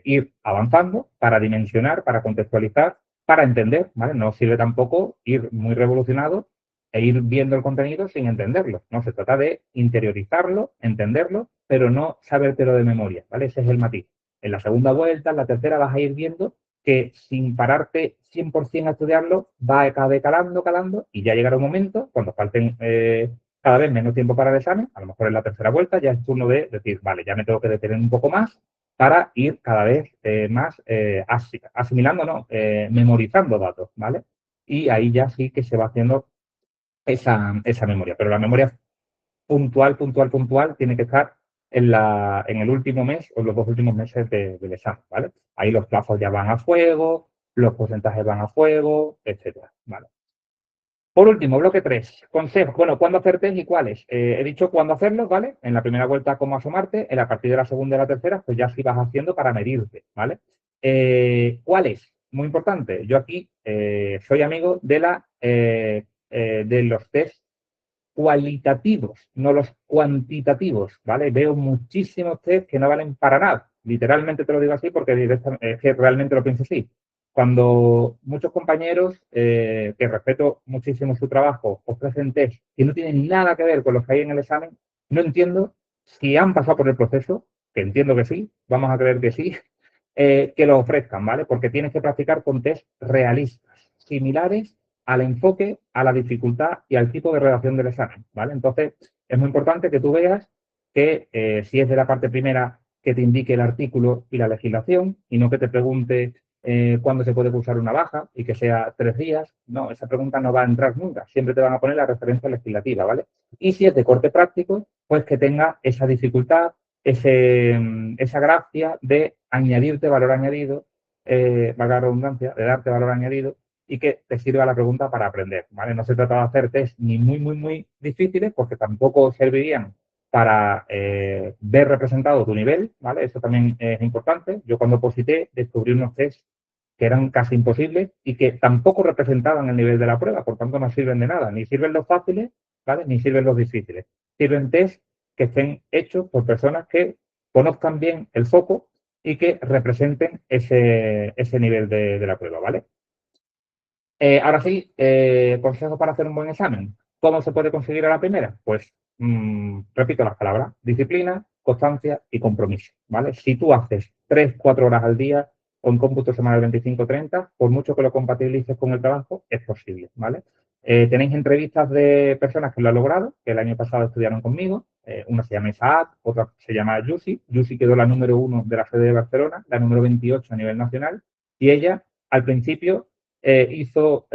ir avanzando para dimensionar, para contextualizar, para entender, ¿vale? No sirve tampoco ir muy revolucionado e ir viendo el contenido sin entenderlo, ¿no? Se trata de interiorizarlo, entenderlo, pero no sabértelo de memoria, ¿vale? Ese es el matiz. En la segunda vuelta, en la tercera, vas a ir viendo que sin pararte 100% a estudiarlo, va cada vez calando, y ya llegará un momento, cuando falten cada vez menos tiempo para el examen, a lo mejor en la tercera vuelta ya es turno de decir, vale, ya me tengo que detener un poco más para ir cada vez más asimilando, no, memorizando datos, ¿vale? Y ahí ya sí que se va haciendo esa memoria. Pero la memoria puntual tiene que estar en el último mes o los 2 últimos meses del examen, ¿vale? Ahí los plazos ya van a fuego, los porcentajes van a fuego, etcétera, ¿vale? Por último, bloque 3, consejos. Bueno, ¿cuándo hacer test y cuáles? He dicho cuándo hacerlos, ¿vale? En la primera vuelta, cómo asomarte. A partir de la segunda y la tercera, pues ya sí vas haciendo para medirte, ¿vale? ¿Cuáles? Muy importante. Yo aquí soy amigo de los test cualitativos, no los cuantitativos, ¿vale? Veo muchísimos test que no valen para nada. Literalmente te lo digo así porque es que realmente lo pienso así. Cuando muchos compañeros, que respeto muchísimo su trabajo, ofrecen test que no tienen nada que ver con los que hay en el examen, no entiendo si han pasado por el proceso, que entiendo que sí, vamos a creer que sí, que lo ofrezcan, ¿vale? Porque tienes que practicar con test realistas, similares al enfoque, a la dificultad y al tipo de redacción del examen, ¿vale? Entonces, es muy importante que tú veas que si es de la parte primera, que te indique el artículo y la legislación y no que te pregunte cuándo se puede cursar una baja y que sea 3 días. No, esa pregunta no va a entrar nunca. Siempre te van a poner la referencia legislativa, ¿vale? Y si es de corte práctico, pues que tenga esa dificultad, esa gracia de añadirte valor añadido, valga la redundancia, de darte valor añadido y que te sirva la pregunta para aprender, ¿vale? No se trata de hacer test ni muy difíciles porque tampoco servirían para ver representado tu nivel, ¿vale? Eso también es importante. Yo cuando posité descubrí unos test que eran casi imposibles y que tampoco representaban el nivel de la prueba, por tanto no sirven de nada, ni sirven los fáciles, ¿vale? Ni sirven los difíciles. Sirven test que estén hechos por personas que conozcan bien el foco y que representen ese nivel de la prueba, ¿vale? Ahora sí, consejos para hacer un buen examen. ¿Cómo se puede conseguir a la primera? Pues, repito las palabras, disciplina, constancia y compromiso, ¿vale? Si tú haces 3, 4 horas al día o en cómputo semanal 25-30, por mucho que lo compatibilices con el trabajo, es posible, ¿vale? Tenéis entrevistas de personas que lo han logrado, que el año pasado estudiaron conmigo. Una se llama Isaac, otra se llama Yusi. Yusi quedó la número 1 de la sede de Barcelona, la número 28 a nivel nacional, y ella, al principio, hizo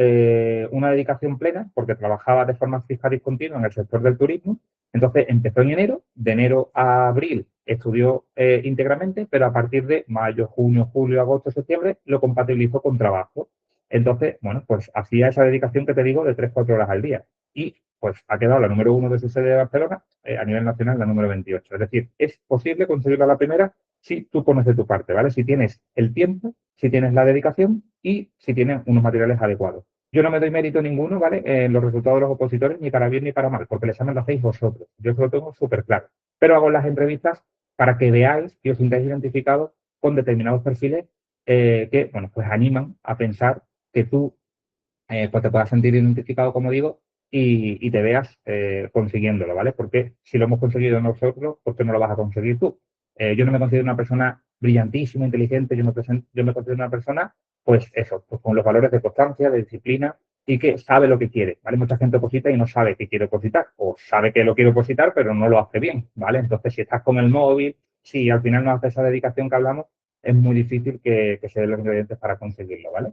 una dedicación plena porque trabajaba de forma fija discontinua en el sector del turismo. Entonces empezó en enero, de enero a abril estudió íntegramente, pero a partir de mayo, junio, julio, agosto, septiembre lo compatibilizó con trabajo. Entonces, bueno, pues hacía esa dedicación que te digo de 3, 4 horas al día. Y pues ha quedado la número 1 de su sede de Barcelona, a nivel nacional la número 28. Es decir, es posible conseguirla a la primera si tú pones de tu parte, ¿vale? Si tienes el tiempo, si tienes la dedicación y si tienes unos materiales adecuados. Yo no me doy mérito ninguno, ¿vale? En los resultados de los opositores, ni para bien ni para mal, porque el examen lo hacéis vosotros. Yo eso lo tengo súper claro. Pero hago las entrevistas para que veáis y os sintáis identificados con determinados perfiles que, bueno, pues animan a pensar que tú pues te puedas sentir identificado, como digo, y te veas consiguiéndolo, ¿vale? Porque si lo hemos conseguido nosotros, ¿por qué no lo vas a conseguir tú? Yo no me considero una persona brillantísima, inteligente, yo me considero una persona, pues eso, pues con los valores de constancia, de disciplina y que sabe lo que quiere, ¿vale? Mucha gente oposita y no sabe qué quiere opositar, o sabe que lo quiere opositar, pero no lo hace bien, ¿vale? Entonces, si estás con el móvil, si al final no haces esa dedicación que hablamos, es muy difícil que se den los ingredientes para conseguirlo, ¿vale?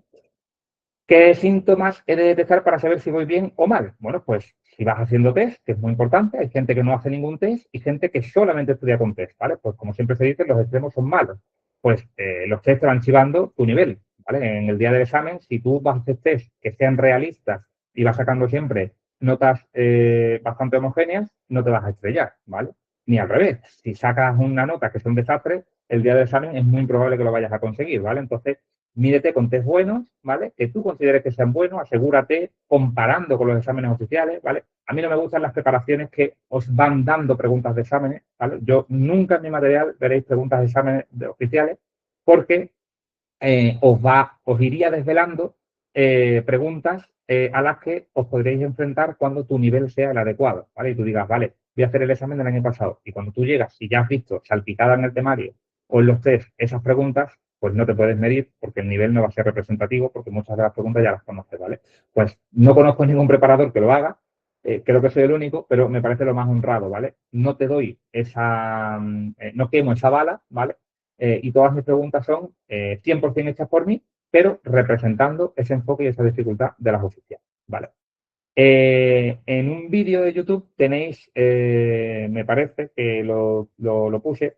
¿Qué síntomas he de detectar para saber si voy bien o mal? Bueno, pues si vas haciendo test, que es muy importante, hay gente que no hace ningún test y gente que solamente estudia con test, ¿vale? Pues como siempre se dice, los extremos son malos. Pues los test te van chivando tu nivel, ¿vale? En el día del examen, si tú vas a hacer test que sean realistas y vas sacando siempre notas bastante homogéneas, no te vas a estrellar, ¿vale? Ni al revés. Si sacas una nota que es un desastre, el día del examen es muy improbable que lo vayas a conseguir, ¿vale? Entonces, mídete con test buenos, ¿vale? Que tú consideres que sean buenos, asegúrate comparando con los exámenes oficiales, ¿vale? A mí no me gustan las preparaciones que os van dando preguntas de exámenes, ¿vale? Yo nunca en mi material veréis preguntas de exámenes oficiales porque os iría desvelando preguntas a las que os podréis enfrentar cuando tu nivel sea el adecuado, ¿vale? Y tú digas, vale, voy a hacer el examen del año pasado. Y cuando tú llegas y ya has visto salpicada en el temario o en los test esas preguntas, pues no te puedes medir porque el nivel no va a ser representativo porque muchas de las preguntas ya las conoces, ¿vale? Pues no conozco ningún preparador que lo haga, creo que soy el único, pero me parece lo más honrado, ¿vale? No te doy esa, no quemo esa bala, ¿vale? Y todas mis preguntas son 100% hechas por mí, pero representando ese enfoque y esa dificultad de las oficiales. ¿Vale? En un vídeo de YouTube tenéis, me parece que lo puse,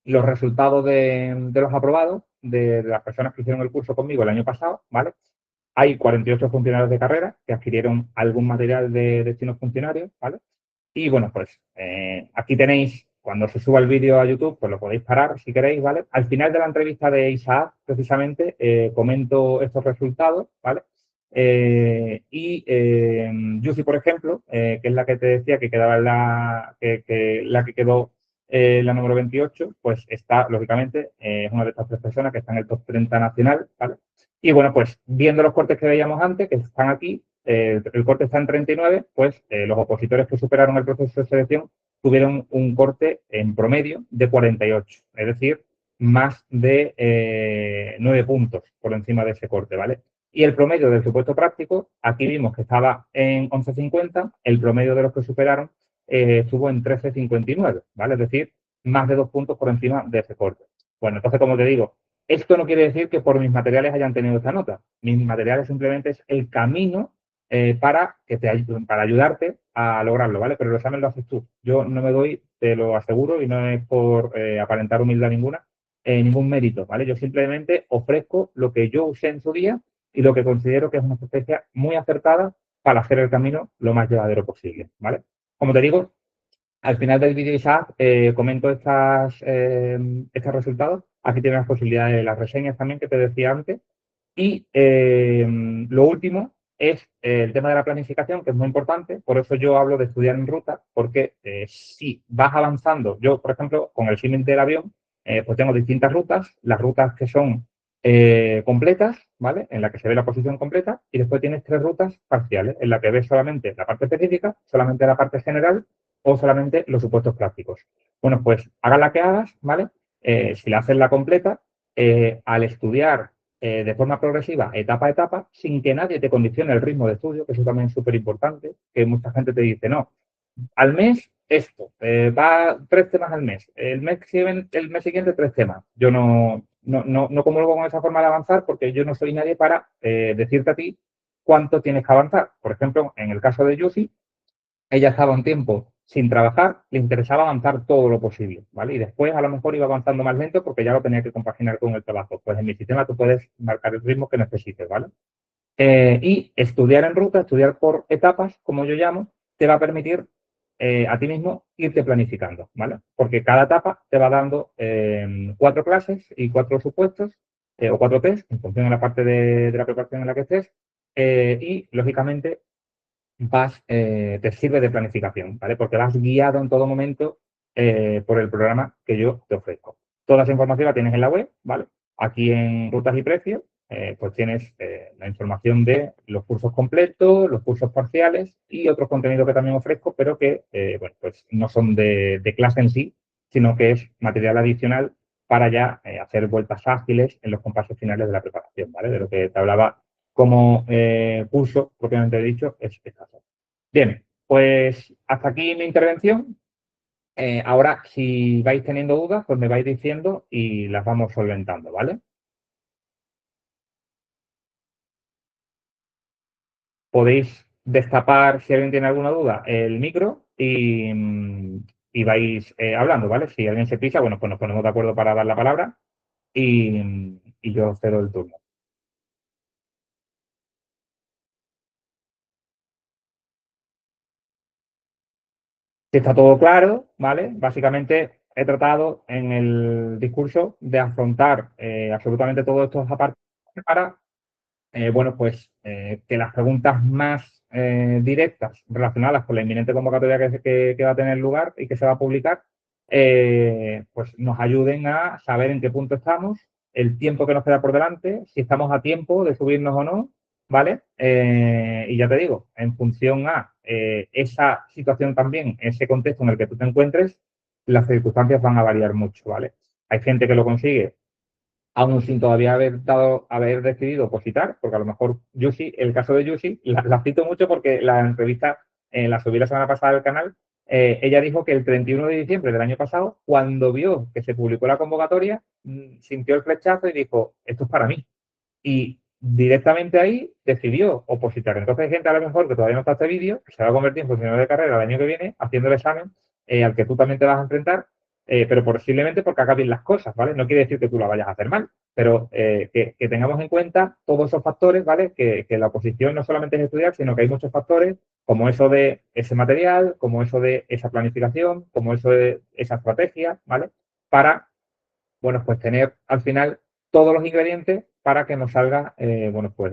los resultados de los aprobados de las personas que hicieron el curso conmigo el año pasado, ¿vale? Hay 48 funcionarios de carrera que adquirieron algún material de destinos funcionarios, ¿vale? Y bueno, pues aquí tenéis, cuando se suba el vídeo a YouTube, pues lo podéis parar si queréis, ¿vale? Al final de la entrevista de Isaac, precisamente, comento estos resultados, ¿vale? Yusi, por ejemplo, que es la que te decía que quedaba la que quedó la número 28, pues está, lógicamente, es una de estas tres personas que está en el top 30 nacional, ¿vale? Y bueno, pues viendo los cortes que veíamos antes, que están aquí, el corte está en 39, pues los opositores que superaron el proceso de selección tuvieron un corte en promedio de 48, es decir, más de 9 puntos por encima de ese corte, ¿vale? Y el promedio del supuesto práctico, aquí vimos que estaba en 11,50, el promedio de los que superaron estuvo en 13,59, ¿vale? Es decir, más de 2 puntos por encima de ese corte. Bueno, entonces, como te digo, esto no quiere decir que por mis materiales hayan tenido esta nota. Mis materiales simplemente es el camino para ayudarte a lograrlo, ¿vale? Pero el examen lo haces tú. Yo no me doy, te lo aseguro, y no es por aparentar humildad ninguna, ningún mérito, ¿vale? Yo simplemente ofrezco lo que yo usé en su día y lo que considero que es una estrategia muy acertada para hacer el camino lo más llevadero posible, ¿vale? Como te digo, al final del vídeo, Isaac, comento estos resultados. Aquí tienes las posibilidades de las reseñas también que te decía antes. Y lo último es el tema de la planificación, que es muy importante. Por eso yo hablo de estudiar en ruta, porque si vas avanzando, yo, por ejemplo, con el símil del avión, pues tengo distintas rutas, las rutas que son completas, ¿vale? En la que se ve la posición completa, y después tienes tres rutas parciales, en la que ves solamente la parte específica, solamente la parte general o solamente los supuestos prácticos. Bueno, pues hagas la que hagas, ¿vale? Si la haces la completa, al estudiar de forma progresiva, etapa a etapa, sin que nadie te condicione el ritmo de estudio, que eso también es súper importante, que mucha gente te dice, no, al mes esto, va 3 temas al mes, el mes siguiente 3 temas. Yo no comulgo con esa forma de avanzar porque yo no soy nadie para decirte a ti cuánto tienes que avanzar. Por ejemplo, en el caso de Yusi, ella estaba un tiempo sin trabajar, le interesaba avanzar todo lo posible, ¿vale? Y después a lo mejor iba avanzando más lento porque ya lo tenía que compaginar con el trabajo. Pues en mi sistema tú puedes marcar el ritmo que necesites, ¿vale? Y estudiar en ruta, estudiar por etapas, como yo llamo, te va a permitir a ti mismo irte planificando, ¿vale? Porque cada etapa te va dando 4 clases y 4 supuestos o 4 test, en función de la parte de la preparación en la que estés, y, lógicamente, te sirve de planificación, ¿vale? Porque vas guiado en todo momento por el programa que yo te ofrezco. Toda esa información la tienes en la web, ¿vale? Aquí en Rutas y Precios, pues tienes la información de los cursos completos, los cursos parciales y otros contenidos que también ofrezco, pero que, bueno, pues no son de clase en sí, sino que es material adicional para ya hacer vueltas ágiles en los compases finales de la preparación, ¿vale? De lo que te hablaba como curso, propiamente dicho, es escaso. Bien, pues hasta aquí mi intervención. Ahora, si vais teniendo dudas, pues me vais diciendo y las vamos solventando, ¿vale? Podéis destapar, si alguien tiene alguna duda, el micro y vais hablando, ¿vale? Si alguien se pisa, bueno, pues nos ponemos de acuerdo para dar la palabra y yo cedo el turno. Si está todo claro, ¿vale? Básicamente he tratado en el discurso de afrontar absolutamente todos estos apartados para bueno, pues que las preguntas más directas relacionadas con la inminente convocatoria que va a tener lugar y que se va a publicar, pues nos ayuden a saber en qué punto estamos, el tiempo que nos queda por delante, si estamos a tiempo de subirnos o no, ¿vale? Y ya te digo, en función a esa situación también, ese contexto en el que tú te encuentres, las circunstancias van a variar mucho, ¿vale? Hay gente que lo consigue aún sin todavía haber decidido opositar, porque a lo mejor Yushi, el caso de Yushi, la cito mucho porque la entrevista la subí la semana pasada al canal, ella dijo que el 31 de diciembre del año pasado, cuando vio que se publicó la convocatoria, sintió el flechazo y dijo, esto es para mí. Y directamente ahí decidió opositar. Entonces hay gente a lo mejor que todavía no está este vídeo, que se va a convertir en funcionario de carrera el año que viene, haciendo el examen al que tú también te vas a enfrentar, pero posiblemente porque haga bien las cosas, ¿vale? No quiere decir que tú la vayas a hacer mal, pero que tengamos en cuenta todos esos factores, ¿vale? Que la oposición no solamente es estudiar, sino que hay muchos factores, como eso de ese material, como eso de esa planificación, como eso de esa estrategia, ¿vale? Para bueno, pues tener al final todos los ingredientes para que nos salga, bueno, pues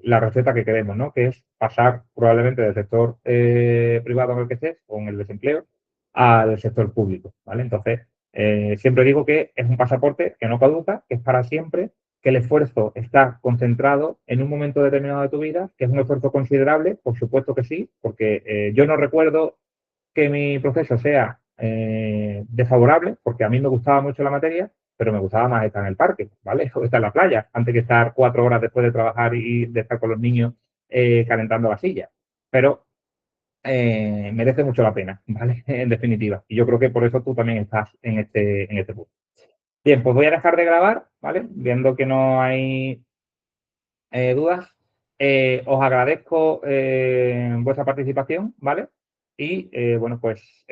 la receta que queremos, ¿no? Que es pasar probablemente del sector privado en el que estés, con el desempleo, al sector público, ¿vale? Entonces, siempre digo que es un pasaporte que no caduca, que es para siempre, que el esfuerzo está concentrado en un momento determinado de tu vida, que es un esfuerzo considerable, por supuesto que sí, porque yo no recuerdo que mi proceso sea desfavorable, porque a mí me gustaba mucho la materia, pero me gustaba más estar en el parque, ¿vale? O estar en la playa, antes que estar 4 horas después de trabajar y de estar con los niños calentando la silla. Pero merece mucho la pena, ¿vale? En definitiva. Y yo creo que por eso tú también estás en este punto. Bien, pues voy a dejar de grabar, ¿vale? Viendo que no hay dudas. Os agradezco vuestra participación, ¿vale? Y bueno, pues